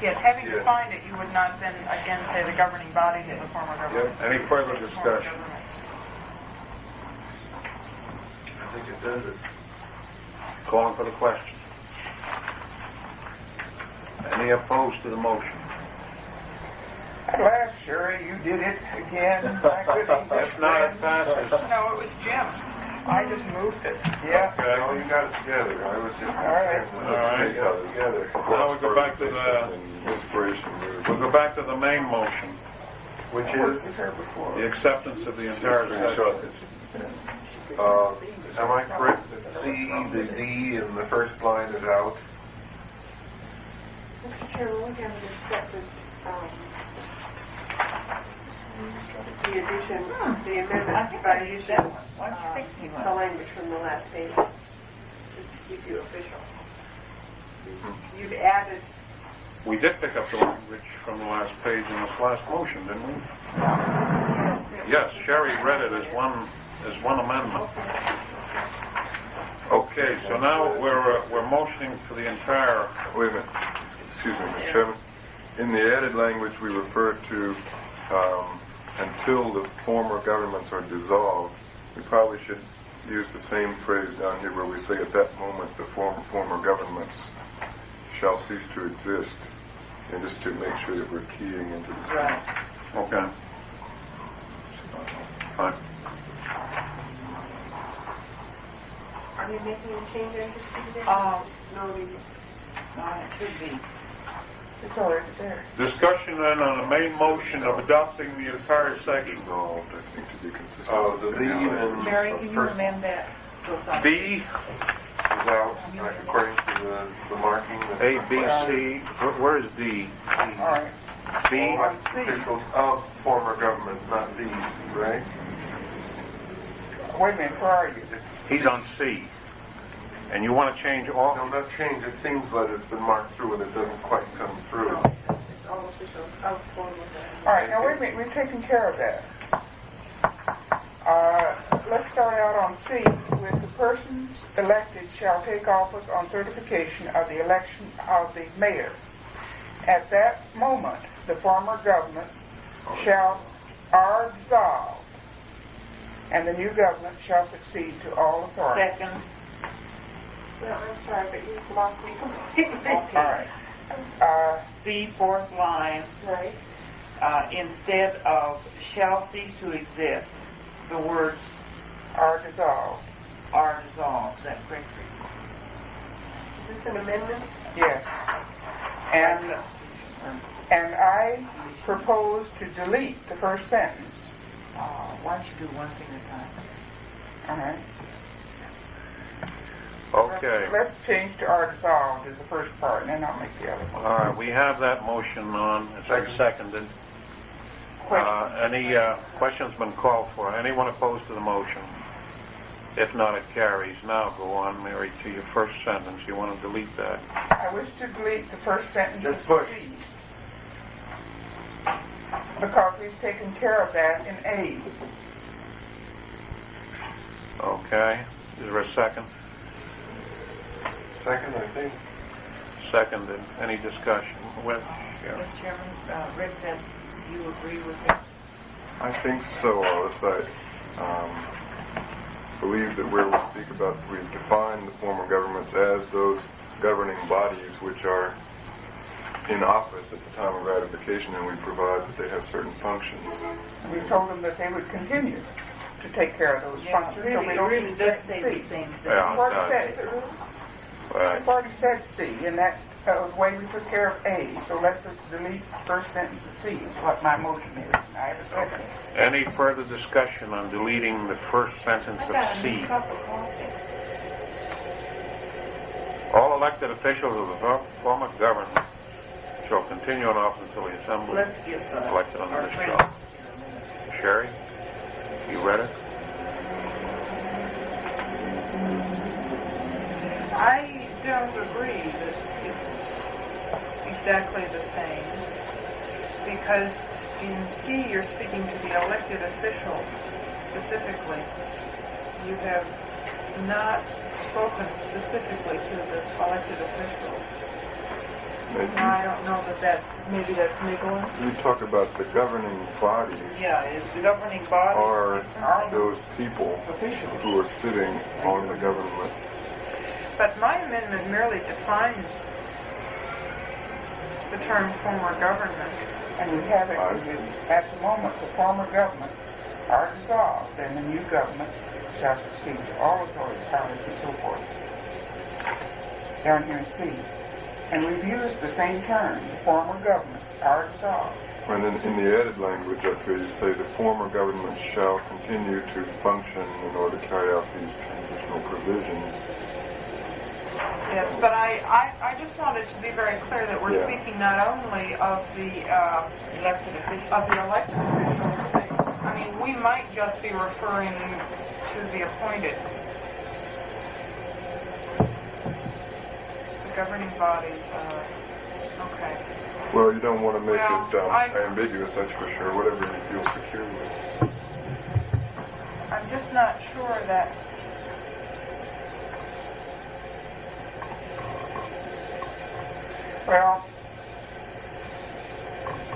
Yes, having Yeah. defined it, you would not then again say the governing bodies of the former government. Any further Former discussion? government. I think it does it. Calling for the question. Any opposed to the motion? At last, Sherry, you did it again. I couldn't If not, it passes. No, it was Jim. I just moved it. Yeah. No, you got it together. I was just All right. Let's make it together. Now we go back to the- Inspiration. We'll go back to the main motion, Which I worked is, with her before. the acceptance of the entire section. am I correct that C, the D in the first line is out? Mr. Chairman, we haven't accepted the addition, the I amendment think by I used using that one. Why don't you take me the one? language from the last page, just to keep you official. You've added, We did pick up the language from the last page in this last motion, didn't we? Yes, Sherry read it as one amendment. Okay, so now we're motioning for the entire. Wait a minute. Excuse me, Mr. Chairman. In the added language, we refer to until the former governments are dissolved. We probably should use the same phrase down here where we say at that moment the former governments shall cease to exist. And just to make sure that we're keying into the Right. Okay. Fine. are you making a change under C there? No, No, you it could be. It's already there. Discussion then on the main motion of adopting the entire section. dissolved, I think, to be consistent. Oh, the D in Mary, can you first amend that? So it's on- B, is out, according to the marking. A, B, C. Where's D? All right. B. Officials of former governments, not D, right? Wait a minute, where are you? He's on C. And you want to change all, No, not change, it seems that it's been marked through and it doesn't quite come through. No, it's all official. I was going with that. All right, now wait a minute, we've taken care of that. Let's start out on C, with the persons elected shall take office on certification of the election of the mayor. At that moment, the former governments are dissolved, and the new government shall succeed to all authority. Second. Well, I'm sorry, but you've lost me completely. All right. C, fourth line, Right. instead of shall cease to exist, the words Are dissolved. are dissolved. Is that correct? Is this an amendment? Yes. And I propose to delete the first sentence. Why don't you do one thing at a time? All right. okay. Let's change to are dissolved as the first part, and then I'll make the other one. All right, we have that motion on, it's been seconded. Any questions been called for? Anyone opposed to the motion? If not, it carries. Now go on, Mary, to your first sentence. You want to delete that. I wish to delete the first sentence Just of push. C, because we've taken care of that in A. Okay. Is there a second? Second, I think. Seconded. Any discussion? With Sharon? Mr. Chairman, Rick, that you agree with it? I think so, Alice. I believe that where we speak about, we've defined the former governments as those governing bodies which are in office at the time of ratification, and we provide that they have certain functions. We told them that they would continue to take care of those functions, so we It don't really need does to say say the C. same thing. Yeah. I've already said, is it really? Right. I've already said C, and that was the way we took care of A, so let's just delete the first sentence of C, is what my motion is. And I have a second. Any further discussion on deleting the first sentence I of got a C? new cup of coffee. All elected officials of the former government shall continue in office until the assembly Let's get is elected under our this friend. law. Sherry, you read it? I don't agree that it's exactly the same, because in C, you're speaking to the elected officials specifically. You have not spoken specifically to the elected officials. Now, I don't know that maybe that's niggling. You talk about the governing bodies Yeah, it's the governing body. are those people who are sitting on the government. But my amendment merely defines the term former governments. And we have it, at the moment, the former governments are dissolved, and the new government shall succeed to all authority, powers, and so forth. Down here in C. And we've used the same term, the former governments are dissolved. And in the added language up here, you say the former government shall continue to function in order to carry out these transitional provisions. Yes, but I just wanted to be very clear that we're Yeah. speaking not only of the Elected officials. elected officials. I mean, we might just be referring to the appointed. The governing bodies. Okay. Well, you don't want to make Well, it ambiguous, that's for sure, whatever you feel secure with. I'm just not sure that. Well,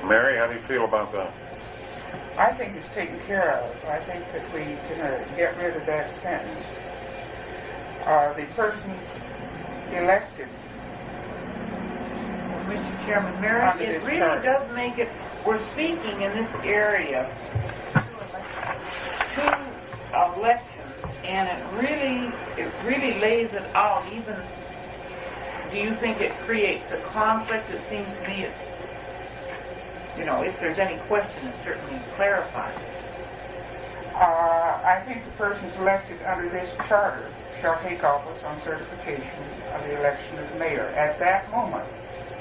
Mary, how do you feel about that? I think it's taken care of. I think that we can get rid of that sentence. The persons elected. Mr. Chairman, Mary, Under it this really chart. does make it, we're speaking in this area to elections, and it really lays it out. Even, do you think it creates a conflict? It seems to me, if there's any question, it certainly clarifies. I think the persons elected under this charter shall take office on certification of the election of the mayor. At that moment,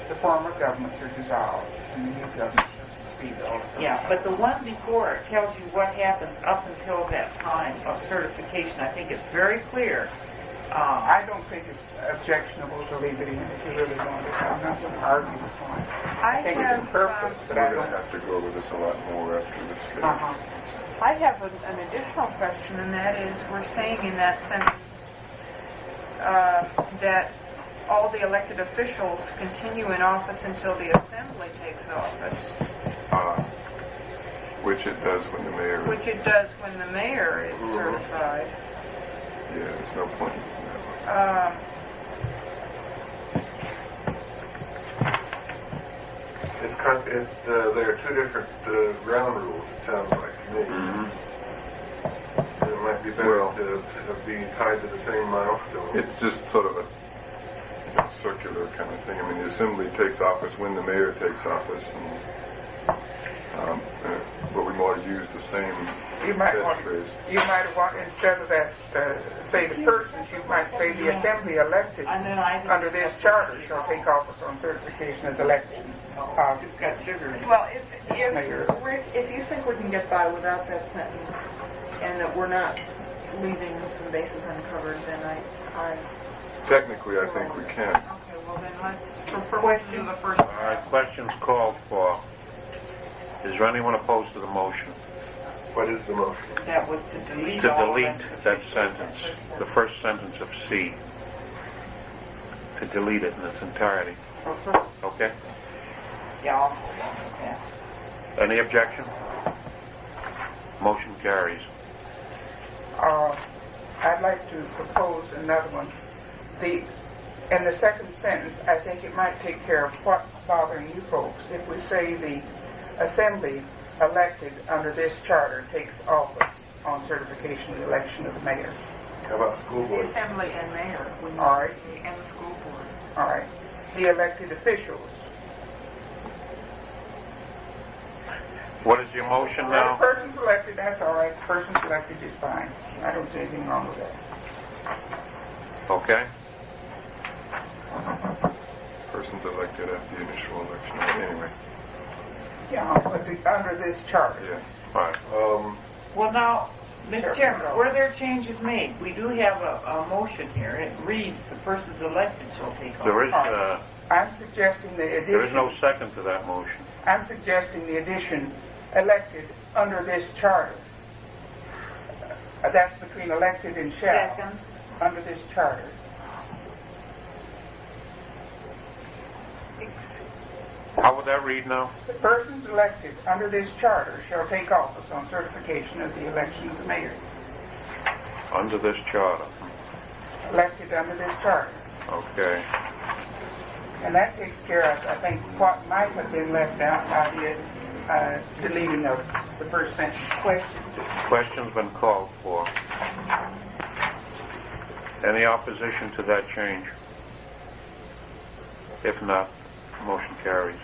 the former governments are dissolved, and the new government shall succeed all of them. Yeah, but the one before it tells you what happens up until that time of certification. I think it's very clear. I don't think it's objectionable to leave it in if you really want it. I'm not going to argue the point. I think it's superfluous, but I We're going don't. to have to go over this a lot more after this case. Uh-huh. I have an additional question, and that is, we're saying in that sentence that all the elected officials continue in office until the assembly takes office, Which it does when the mayor is. which it does when the mayor is certified. Yeah, there's no point in that. There are two different ground rules, it sounds like to me. And it might be better Well- to be tied to the same milestone. It's just sort of a circular kind of thing. I mean, the assembly takes office when the mayor takes office, but we want to use the same You might want, catchphrase. you might want, instead of that, say the persons, you might say the assembly elected And then I think under this charter shall take office on certification as election. it's got sugar in it. Well, Mayor. Rick, if you think we can get by without that sentence, and that we're not leaving some bases uncovered, then I Technically, I think we can. okay, well then let's, for question the first. All right, questions called for. Is there anyone opposed to the motion? What is the motion? That was to delete To all of delete it. that sentence, the first sentence of C. To delete it in its entirety. Okay? Yeah, yeah. Any objection? Motion carries. I'd like to propose another one. In the second sentence, I think it might take care of what's bothering you folks. If we say the assembly elected under this charter takes office on certification of the election of the mayor. How about school The board? assembly and mayor, All right. and the school board. All right. The elected officials. What is your motion The now? person's elected, that's all right. Person's elected is fine. I don't see anything wrong with that. Okay? Person's elected at the initial election. Anyway, Yeah, but under this charter. yeah. All right. Well, now, Mr. Sure. Chairman, were there changes made? We do have a motion here. It reads, the person's elected shall take office. I'm suggesting the addition. There is no second to that motion. I'm suggesting the addition, elected under this charter. That's between elected and shall. Second. Under this charter. How would that read now? The persons elected under this charter shall take office on certification of the election of the mayor. Under this charter. Elected under this charter. Okay. And that takes care of, I think, what might have been left out by the deleting of the first sentence. Question. Question's been called for. Any opposition to that change? If not, motion carries.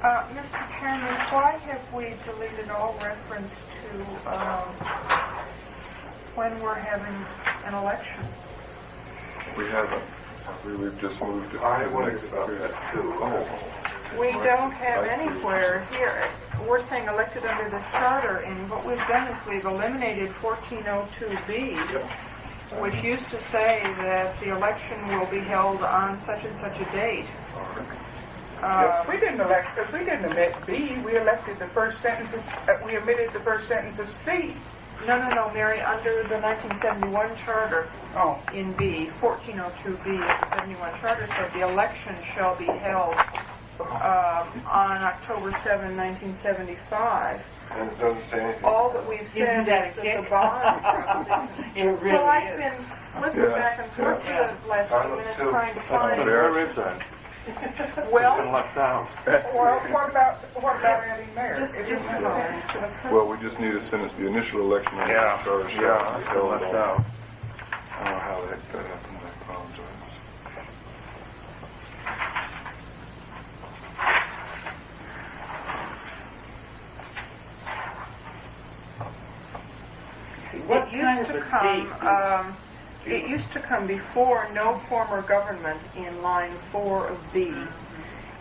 Mr. Chairman, why have we deleted all reference to when we're having an election? We haven't. We've just moved it. I to the want next to stop period. that too. We don't have I see. anywhere here. We're saying elected under this charter, and what we've done is we've eliminated 1402B, which used to say that the election will be held on such and such a date. If we didn't omit B, we elected the first sentences, we omitted the first sentence of C. No, Mary, under the 1971 charter, Oh, in B, 1402B of the 71 charter said the election shall be held on October 7, 1975. And it doesn't say anything. All that we've Isn't said that is a that kick? the bond... It really Well, I've is. been flipping Yeah, back and forth yeah. for the last I few look minutes too. trying to But find... there is that. Well, left out. well, what about adding mayor? just It a isn't moment. there. Well, we just need a sentence. The initial election. of the charter shall Yeah, be it's held left on- out. I don't know how that happened. I apologize. What It kind used of to a come, date? it used to come before no former government in line 4 of B,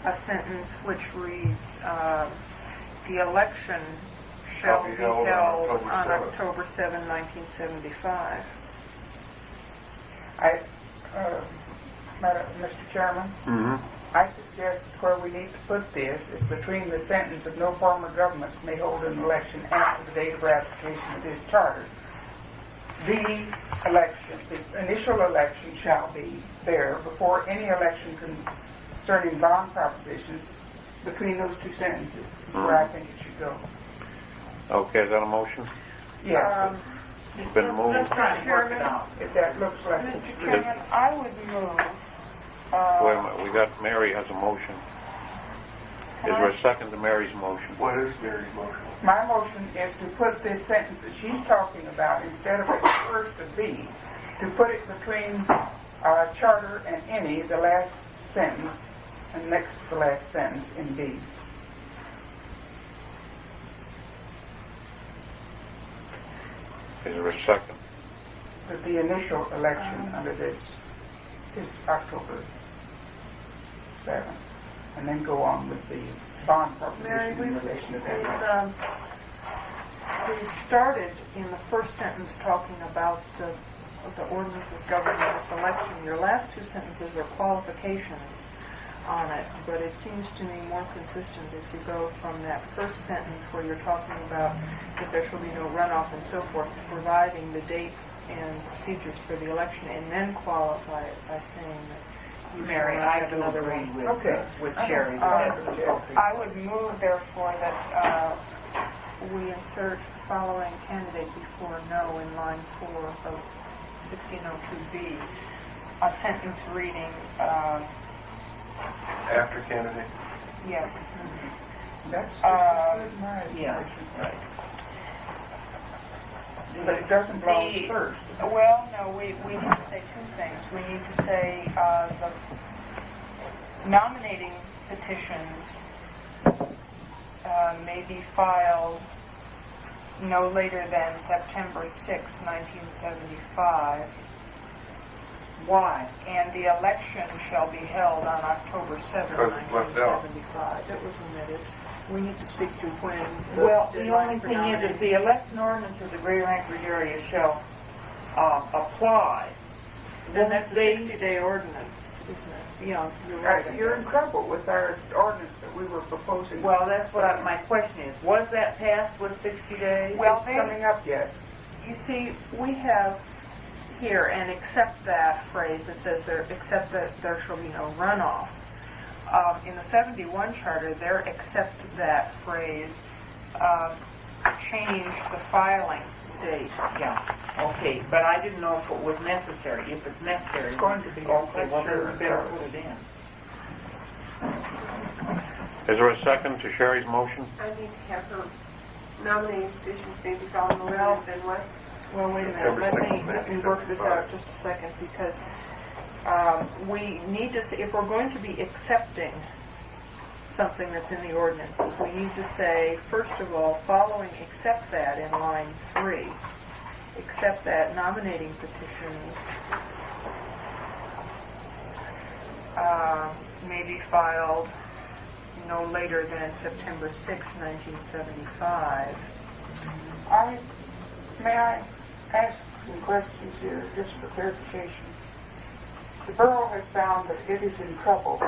a sentence which reads, the election shall be held on October 7, 1975. Mr. Chairman, Mm-hmm. I suggest where we need to put this is between the sentence of no form of governments may hold an election after the date of ratification of this charter. The election, the initial election shall be there before any election concerning bond propositions. Between those two sentences is where I think it should go. Okay, is that a motion? Yes, It's been moved. Let's try and work it out. if that looks like Mr. it's Chairman, I would move, Wait a minute, we got, Mary has a motion. Is there a second to Mary's motion? What is Mary's motion? My motion is to put this sentence that she's talking about, instead of it first to B, to put it between charter and any, the last sentence, and next to the last sentence in B. Is there a second? That the initial election under this is October 7th, and then go on with the bond Mary, proposition in relation to that. we started in the first sentence talking about the ordinances governing this election. Your last two sentences are qualifications on it, but it seems to me more consistent if you go from that first sentence where you're talking about that there shall be no runoff and so forth, providing the date and procedures for the election, and then qualify it by saying that you Mary, shall not I have do another agree one. with, Okay. with Sherry. I That's don't- appropriate. I would move, therefore, that we insert following candidate before no in line 4 of 1602B, a sentence reading, After candidate? yes. That's my yeah. motion. But it doesn't belong The- first. Well, no, we need to say two things. We need to say the nominating petitions may be filed no later than September 6, 1975. Why? And the election shall be held on October 7, Because it's left out. 1975. That was omitted. We need to speak to when. Well, the deadline only for thing is, nominating. if the election ordinance of the Gray Rankers area shall apply, then That's a they, 60-day ordinance, isn't it? Yeah, you're right. I You're in guess. trouble with our ordinance that we were proposing. well, that's what my question is. Was that passed with 60 days? Well, It's coming up yet. You see, we have here, and except that phrase that says there, except that there shall be no runoff. In the 71 charter, there, except that phrase, changed the filing date. Yeah, okay, but I didn't know if it was necessary. If it's necessary. It's going to be. Okay, well, Sure. then we better put it in. Is there a second to Sherry's motion? I need to have her nominating petitions maybe filed no Well- later than what? Well, wait a minute, September let 6th, me work this out just a second, because we need to say, if we're going to be accepting something that's in the ordinances, we need to say, first of all, following except that in line 3, except that nominating petitions may be filed no later than September 6, 1975. May I ask some questions here, just for clarification? The borough has found that it is in trouble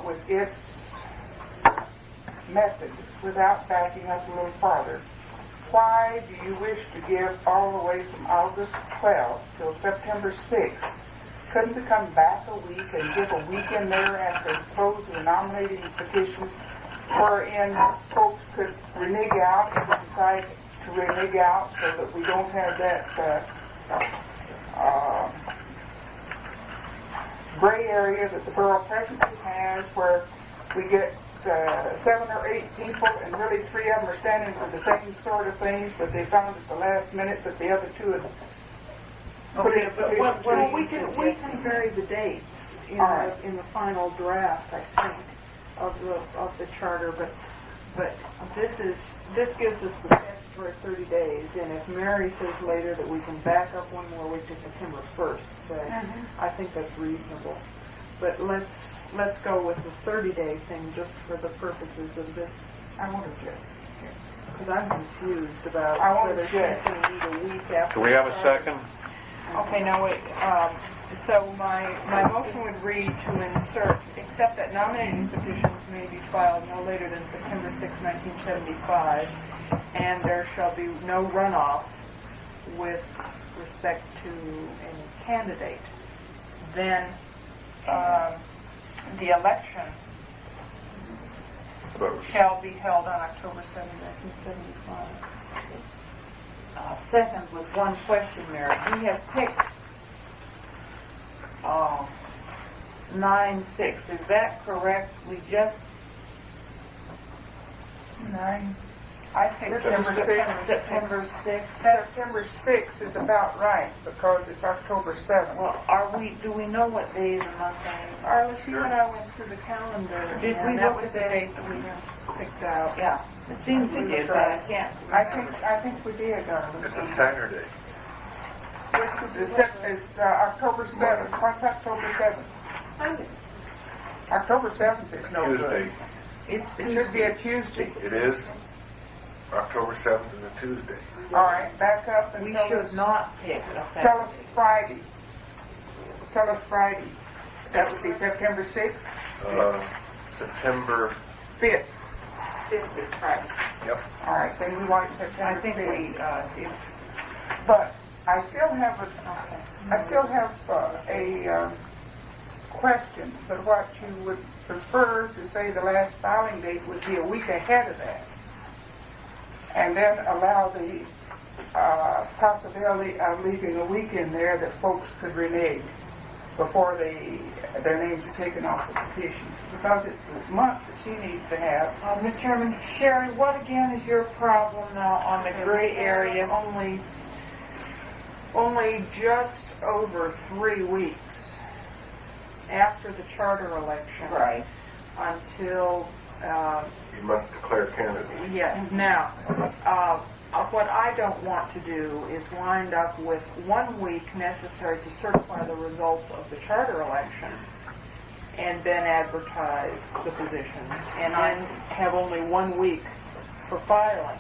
with its method without backing up a little farther. Why do you wish to give all the way from August 12th till September 6th? Couldn't it come back a week and give a week in there after close the nominating petitions, wherein folks could renege out if they decide to renege out, so that we don't have that gray area that the borough presently has, where we get 7 or 8 people, and really 3 of them are standing for the same sort of things, but they found at the last minute that the other 2 had put in Okay, a but petition. what We can vary the dates in All right. the final draft, I think, of the charter, but this gives us the statutory 30 days, and if Mary says later that we can back up one more week to September 1st, say, I think that's reasonable. But let's go with the 30-day thing just for the purposes of this, I want to check. because I'm confused about I want to whether she's check. going to need a week after. Do we have a the charter. second? Okay, now wait, So my motion would read to insert, except that nominating petitions may be filed no later than September 6, 1975, and there shall be no runoff with respect to any candidate. Then the election shall be held on October 7, 1975. Second, with one question there. We have picked 9/6. Is that correct? We just 9. I think September 6th. September 6th. 6th is about right because it's October 7th. Well, do we know what days and month that is? Arla, see when I went through the calendar, Did and we that look was at the that? date that we picked out. Yeah, it seems we did, but I can't. I think we did. It's a Saturday. It's October 7th. What's October 7th? October 7th is no good. Tuesday. It should be a Tuesday. It is. October 7th is a Tuesday. All right, back up and We tell should us, not pick a tell us Saturday. Friday. Tell us Friday. That would be September 6th, September 5th. 5th is Friday. Yep. All right, then we want I September think 5th. we, But I still have a question, but what you would prefer to say the last filing date would be a week ahead of that. And then allow the possibility of leaving a week in there that folks could renege before their names are taken off the petition. Because it's the month that she needs to have. Mr. Chairman, Sherry, what again is your problem now on the gray area? Only just over 3 weeks after the charter election. Right. Until, you must declare candidates. yes. Now, what I don't want to do is wind up with 1 week necessary to certify the results of the charter election and then advertise the positions, and then have only 1 week for filing.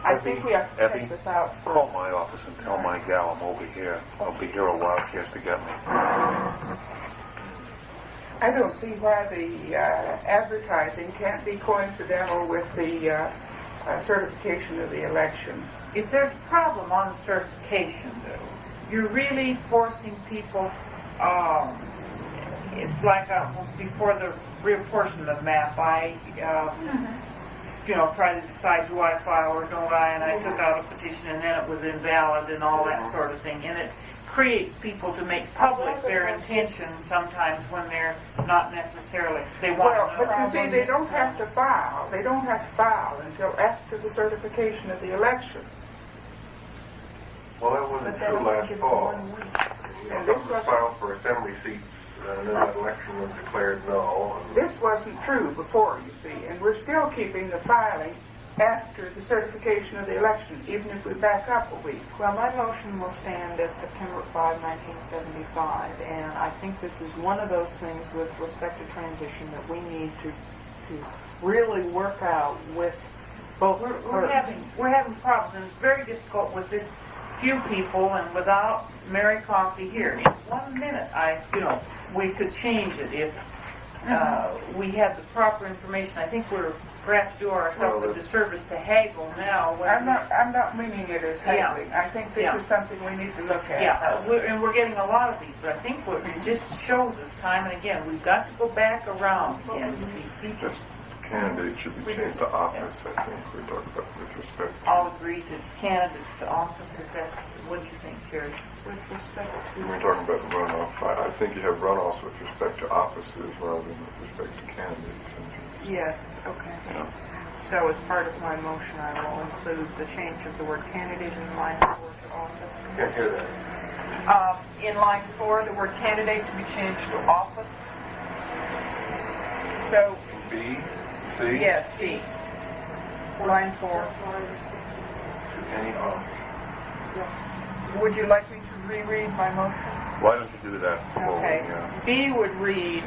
I think we have to check this out for... Call my office and tell my gal I'm over here. I'll be here a while. She has to get me. I don't see why the advertising can't be coincidental with the certification of the election. If there's a problem on the certification, though, you're really forcing people, it's like before the reapportionment map, I try to decide do I file or don't I, and I took out a petition and then it was invalid and all that sort of thing. And it creates people to make public their intentions sometimes when they're not necessarily, they want Well, to but know. you see, they don't have to file. They don't have to file until after the certification of the election. Well, that wasn't true last fall. Some were filed for assembly seats, and then that election was declared null. This wasn't true before, you see, and we're still keeping the filing after the certification of the election, even if we back up a week. Well, my motion will stand at September 5, 1975, and I think this is one of those things with respect to transition that we need to really work out with both We're having problems, and it's very difficult with this few people and without Mary Coffey here. In 1 minute, we could change it if we had the proper information. I think we're perhaps do ourselves a disservice to haggle now. I'm not meaning it as haggling. I think this is something we need to look at. Yeah, and we're getting a lot of these, but I think what it just shows us time and again, we've got to go back around again with these people. Candidates should be changed to office, I think we're talking about with respect. All agree to candidates to office. What do you think, Sherry? with respect to... We're talking about runoff. I think you have runoffs with respect to offices rather than with respect to candidates. Yes, okay. Yeah. So as part of my motion, I will include the change of the word candidate in line 4 to office. Can't hear that. In line 4, the word candidate to be changed to office. So, B, C, yes, D. Line 4. to any office. Would you like me to reread my motion? Why don't you do that? Okay. B would read,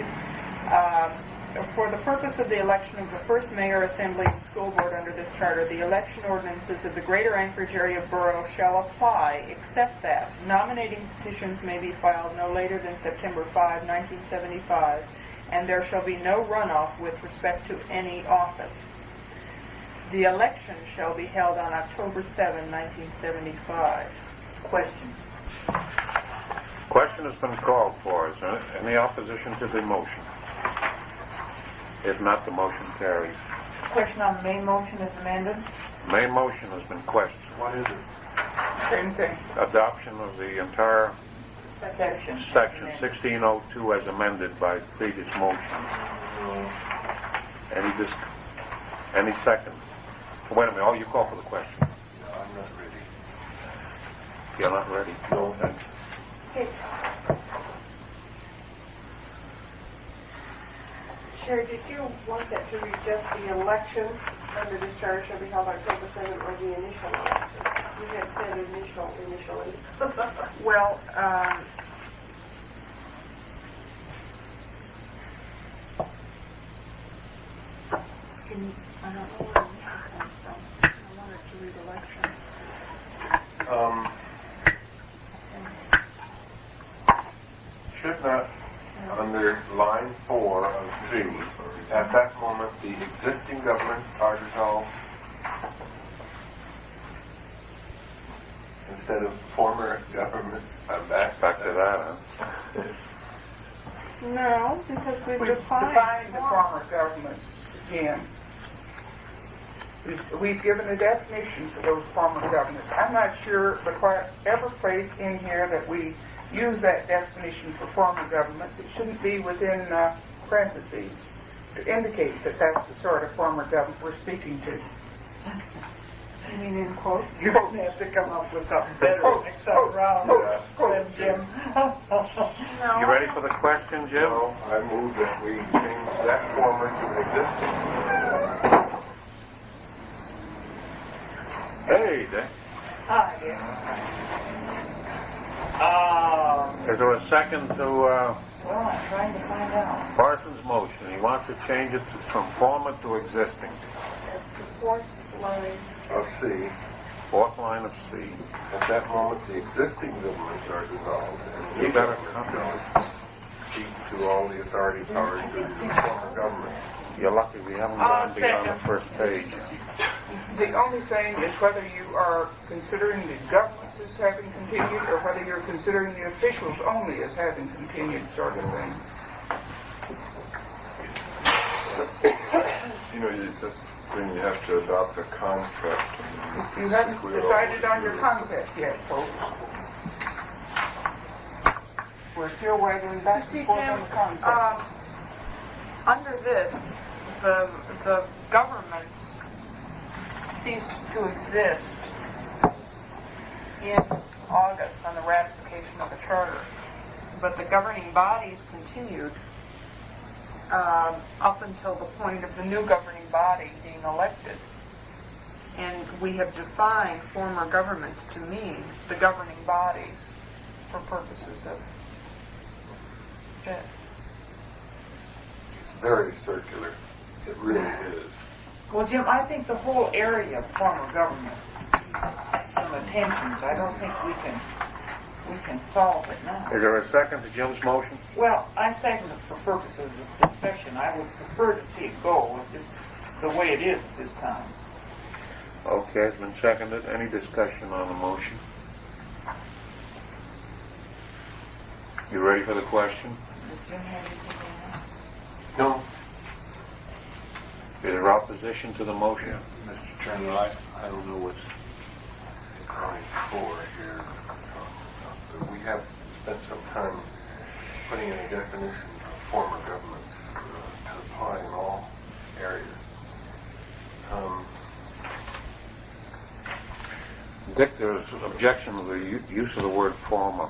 for the purpose of the election of the first mayor, assembly, and school board under this charter, the election ordinances of the Greater Anchorage Area Borough shall apply, except that nominating petitions may be filed no later than September 5, 1975, and there shall be no runoff with respect to any office. The election shall be held on October 7, 1975. Question. Question has been called for. Is there any opposition to the motion? If not, the motion carries. Question on the main motion is amended. Main motion has been questioned. What is it? Same thing. Adoption of the entire Section. section 1602 as amended by previous motion. Any second? Wait a minute. Oh, you call for the question. No, I'm not ready. You're not ready? No. Sherry, did you want that to read just the election under this charter shall be held October 7th or the initial election? You had said initially. Well, I don't know where the initial comes from. I wanted to read election. Should not, under line 4 of C, at that moment, the existing governments are dissolved instead of former governments. I'm back. Back to that, huh? No, because we've We've defined the former governments again. We've given a definition for those former governments. I'm not sure, but whatever place in here that we use that definition for former governments, it shouldn't be within parentheses to indicate that that's the sort of former government we're speaking to. You mean in quotes? You don't have to come up with something better next time around. Jim. You ready for the question, Jim? No, I move that we change that former to existing. Hey, Dick. Hi, Is there a second to Well, I'm trying to find out. Parsons' motion? He wants to change it from former to existing. That's the fourth line. Of C. Fourth line of C. At that moment, the existing governments are dissolved. And You better keep to all the authority powers of the former government. You're lucky we haven't gone beyond the first page. The only thing is whether you are considering the governments as having continued or whether you're considering the officials only as having continued, sort of thing. You know, that's then you have to adopt a concept. You haven't decided on your concept yet, folks. We're still waggling back and forth on the concept. under this, the government ceased to exist in August on the ratification of the charter, but the governing bodies continued up until the point of the new governing body being elected. And we have defined former governments to mean the governing bodies for purposes of this. It's very circular. It really is. Well, Jim, I think the whole area of former government needs some attention. I don't think we can solve it now. Is there a second to Jim's motion? Well, I second it for purposes of discussion. I would prefer to see it go with this, the way it is at this time. Okay, it's been seconded. Any discussion on the motion? You ready for the question? Does Jim have anything else? No. Is there opposition to the motion? Mr. Chairman, I don't know what's line 4 here. But we have spent some time putting in a definition of former governments to apply in all areas. Dick, there's objection to the use of the word former.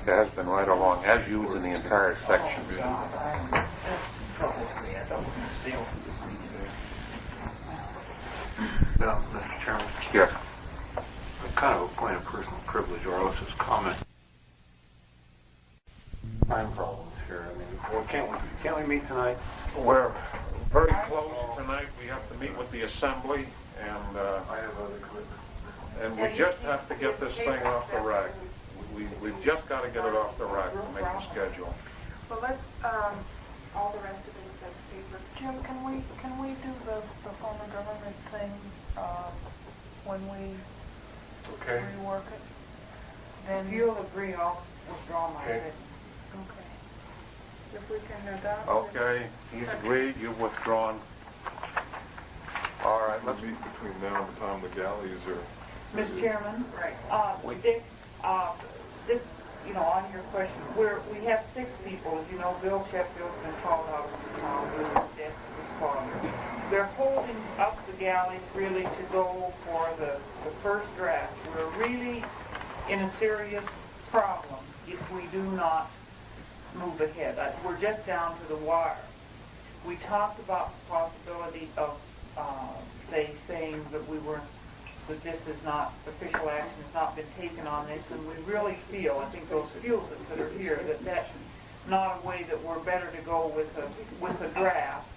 There has been right along, as used in the entire section. Oh, God, that's trouble for me. I thought we were going to sail through this meeting. Now, Mr. Chairman, Yes. kind of a point of personal privilege, or else comment. Time problems here. I mean, Well, can't we meet tonight? We're very close tonight. We have to meet with the assembly, and I have other commitments. and we just have to get this thing off the rack. We've just got to get it off the rack to make the schedule. Well, let's, all the rest of it is that's paper. Jim, can we do the former government thing, when we Okay. rework it? Then you'll agree, I'll withdraw my Okay. bid. Okay. If we can adopt it. Okay, he's agreed, you've withdrawn. All right, Let's meet between now and the time the galleys are... Mr. Chairman? Right. Dick, this, on your question, we have 6 people. As you know, Bill Sheffield's been called out of the town, Will's death was called. They're holding up the galleys really to go for the first draft. We're really in a serious problem if we do not move ahead. We're just down to the wire. We talked about the possibility of, saying that this is not, official action has not been taken on this, and we really feel, I think those few of us that are here, that that's not a way that we're better to go with a draft,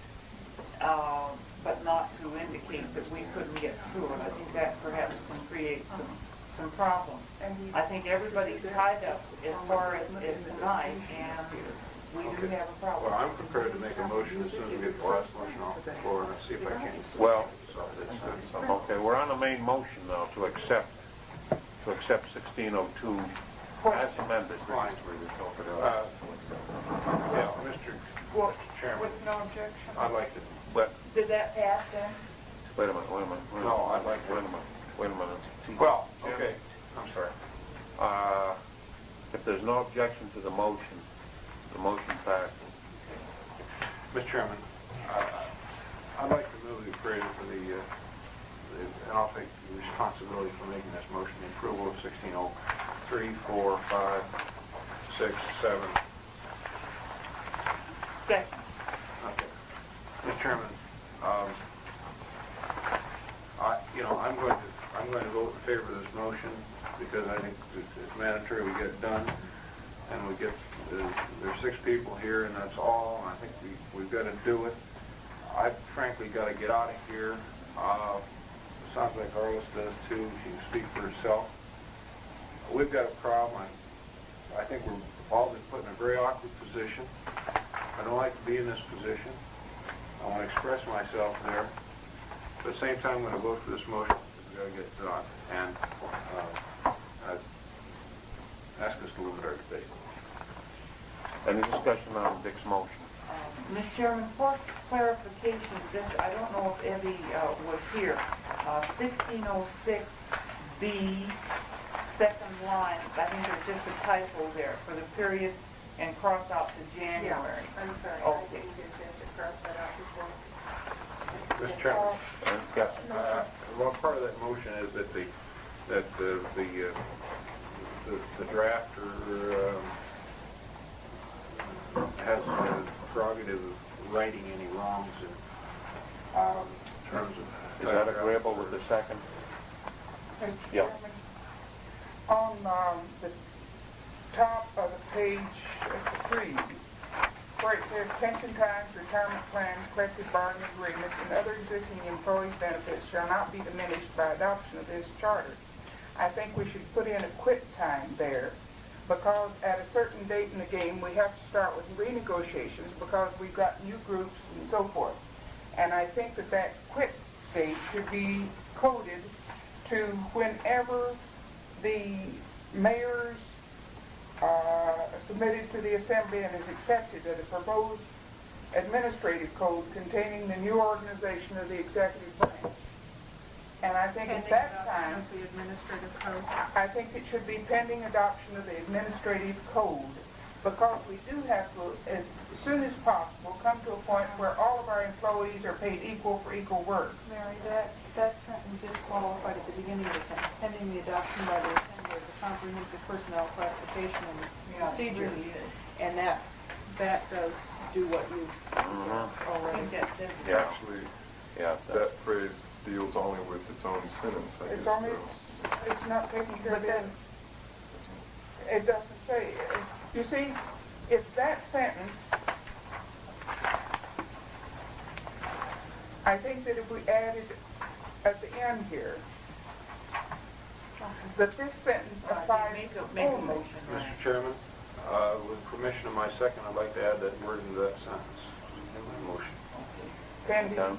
but not to indicate that we couldn't get through it. I think that perhaps can create some problems. I think everybody's tied up as far as tonight, and we do have a problem. Well, I'm prepared to make a motion as soon as we get the last motion off the floor and see if I can. Well, So okay, we're on the main motion now to accept 1602 as amended. Fine. Yeah, Mr. Chairman, With no objection? I'd like to, But, Did that pass then? wait a minute. No, I'd like to- Wait a minute. well, okay, I'm sorry. If there's no objection to the motion passes. Mr. Chairman, I'd like to move the appraisal for and I'll take the responsibility for making this motion, the approval of 1603, 4, 5, 6, 7. Second. Okay. Mr. Chairman, I'm going to vote in favor of this motion because I think it's mandatory we get it done, and we get there's 6 people here, and that's all. And I think we've got to do it. I've frankly got to get out of here. It sounds like Arliss does too. She can speak for herself. We've got a problem. I think we're all been put in a very awkward position. I don't like to be in this position. I want to express myself there. But at the same time, I'm going to vote for this motion because we've got to get it done. And I ask us to limit our debate. Any discussion on Dick's motion? Mr. Chairman, for clarification, I don't know if Evie was here. 1606B, second line, I think there's just a typo there for the period and cross out to January. Yeah, I'm sorry. I Okay. didn't get to cross that out before. Mr. Chairman, Yes. well, part of that motion is that the drafter has the prerogative of righting any wrongs in terms of... Is that agreeable with the second? Mr. Yeah. Chairman, on the top of the page 3, where it says pension times, retirement plans, collective bargaining agreements, and other existing employee benefits shall not be diminished by adoption of this charter. I think we should put in a quit time there, because at a certain date in the game, we have to start with renegotiations because we've got new groups and so forth. And I think that quit date should be coded to whenever the mayor's submitted to the assembly and is accepted as a proposed administrative code containing the new organization of the executive branch. And I think at that time, The administrative code. I think it should be pending adoption of the administrative code, because we do have to, as soon as possible, come to a point where all of our employees are paid equal for equal work. Mary, that sentence is qualified at the beginning of the sentence, pending the adoption by the Assembly of the comprehensive personnel classification and procedure. And that does do what you I already think that says it. Yeah. Actually, Yeah. that phrase deals only with its own sentence, I It's guess. only, so. it's not taking care of But then- it. It doesn't say, you see, if that sentence I think that if we added at the end here, that this sentence applies Make a only. motion, Ryan. Mr. Chairman, with permission of my second, I'd like to add that word into that sentence in my motion. Sandy, Okay.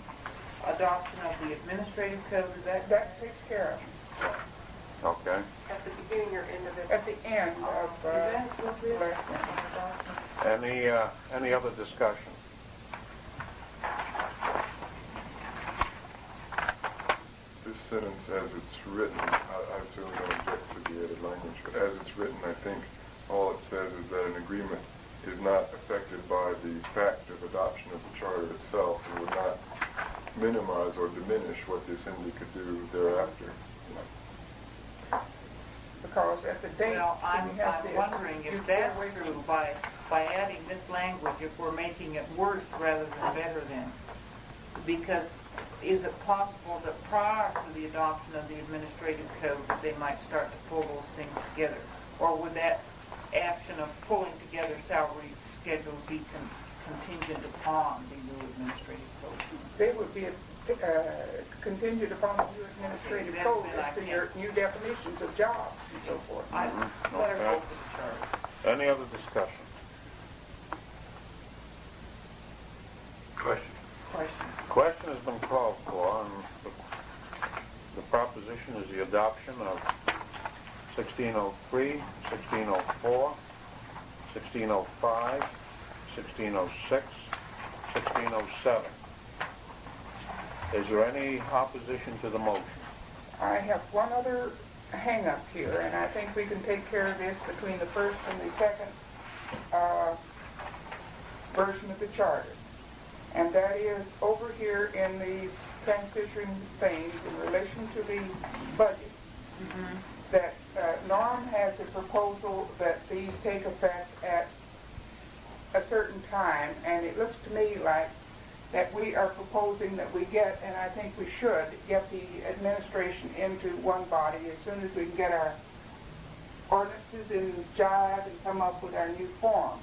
Adoption of the administrative code, is that that takes care of it. Okay. At the beginning or end of it. At the end of, Is that what this last sentence. Any other discussion? This sentence, as it's written, I certainly don't object to the added language, but as it's written, I think all it says is that an agreement is not affected by the fact of adoption of the charter itself. It would not minimize or diminish what the assembly could do thereafter. Because at the date, Well, when I'm you have this, wondering you if stay that's away from true by adding this language, if we're making it worse rather than better than. Because is it possible that prior to the adoption of the administrative code that they might start to pull those things together? Or would that action of pulling together salary schedules be contingent upon the new administrative code? They would be contingent upon the new administrative code as to your new definitions of jobs and so forth. I better Okay. go for the charter. Any other discussion? Question. Question has been called for, and the proposition is the adoption of 1603, 1604, 1605, 1606, 1607. Is there any opposition to the motion? I have one other hang-up here, and I think we can take care of this between the first and the second version of the charter. And that is over here in these transition things in relation to the budget, that Norm has a proposal that these take effect at a certain time, and it looks to me like that we are proposing that we get, and I think we should, get the administration into one body as soon as we can get our ordinances in jive and come up with our new form.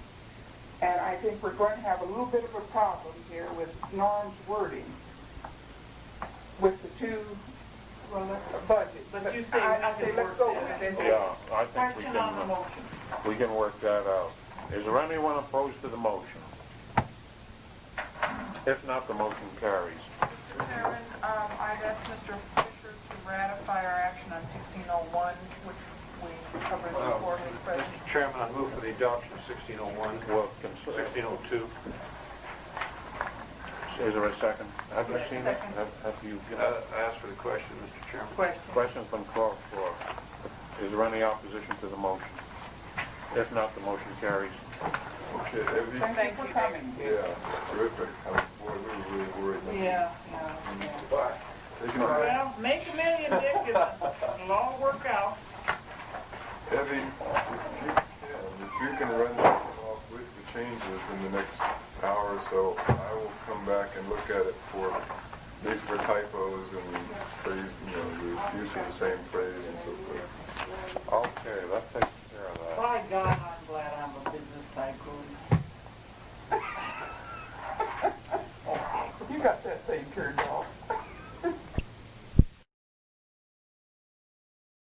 And I think we're going to have a little bit of a problem here with Norm's wording with the two budgets. But you say I we say can let's work go that with out. it. Yeah, I think Question on the motion. we can work that out. Is there anyone opposed to the motion? If not, the motion carries. Mr. Chairman, I'd ask Mr. Fisher to ratify our action on 1601, which we covered before his presentation. Mr. Chairman, I move for the adoption of 1601, Well, 1602. is there a second? Have you seen it? Second. Have you? I asked for the question, Mr. Chairman. Question. Question's been called for. Is there any opposition to the motion? If not, the motion carries. Okay, Evie? Thank you for coming. Yeah, terrific. Boy, we were really worried. Yeah. Bye. Take it easy. Well, make a million, Dick, and it'll all work out. Evie, if you can run that off with the changes in the next hour or so, I will come back and look at it for, at least for typos and phrase, the use of the same phrase.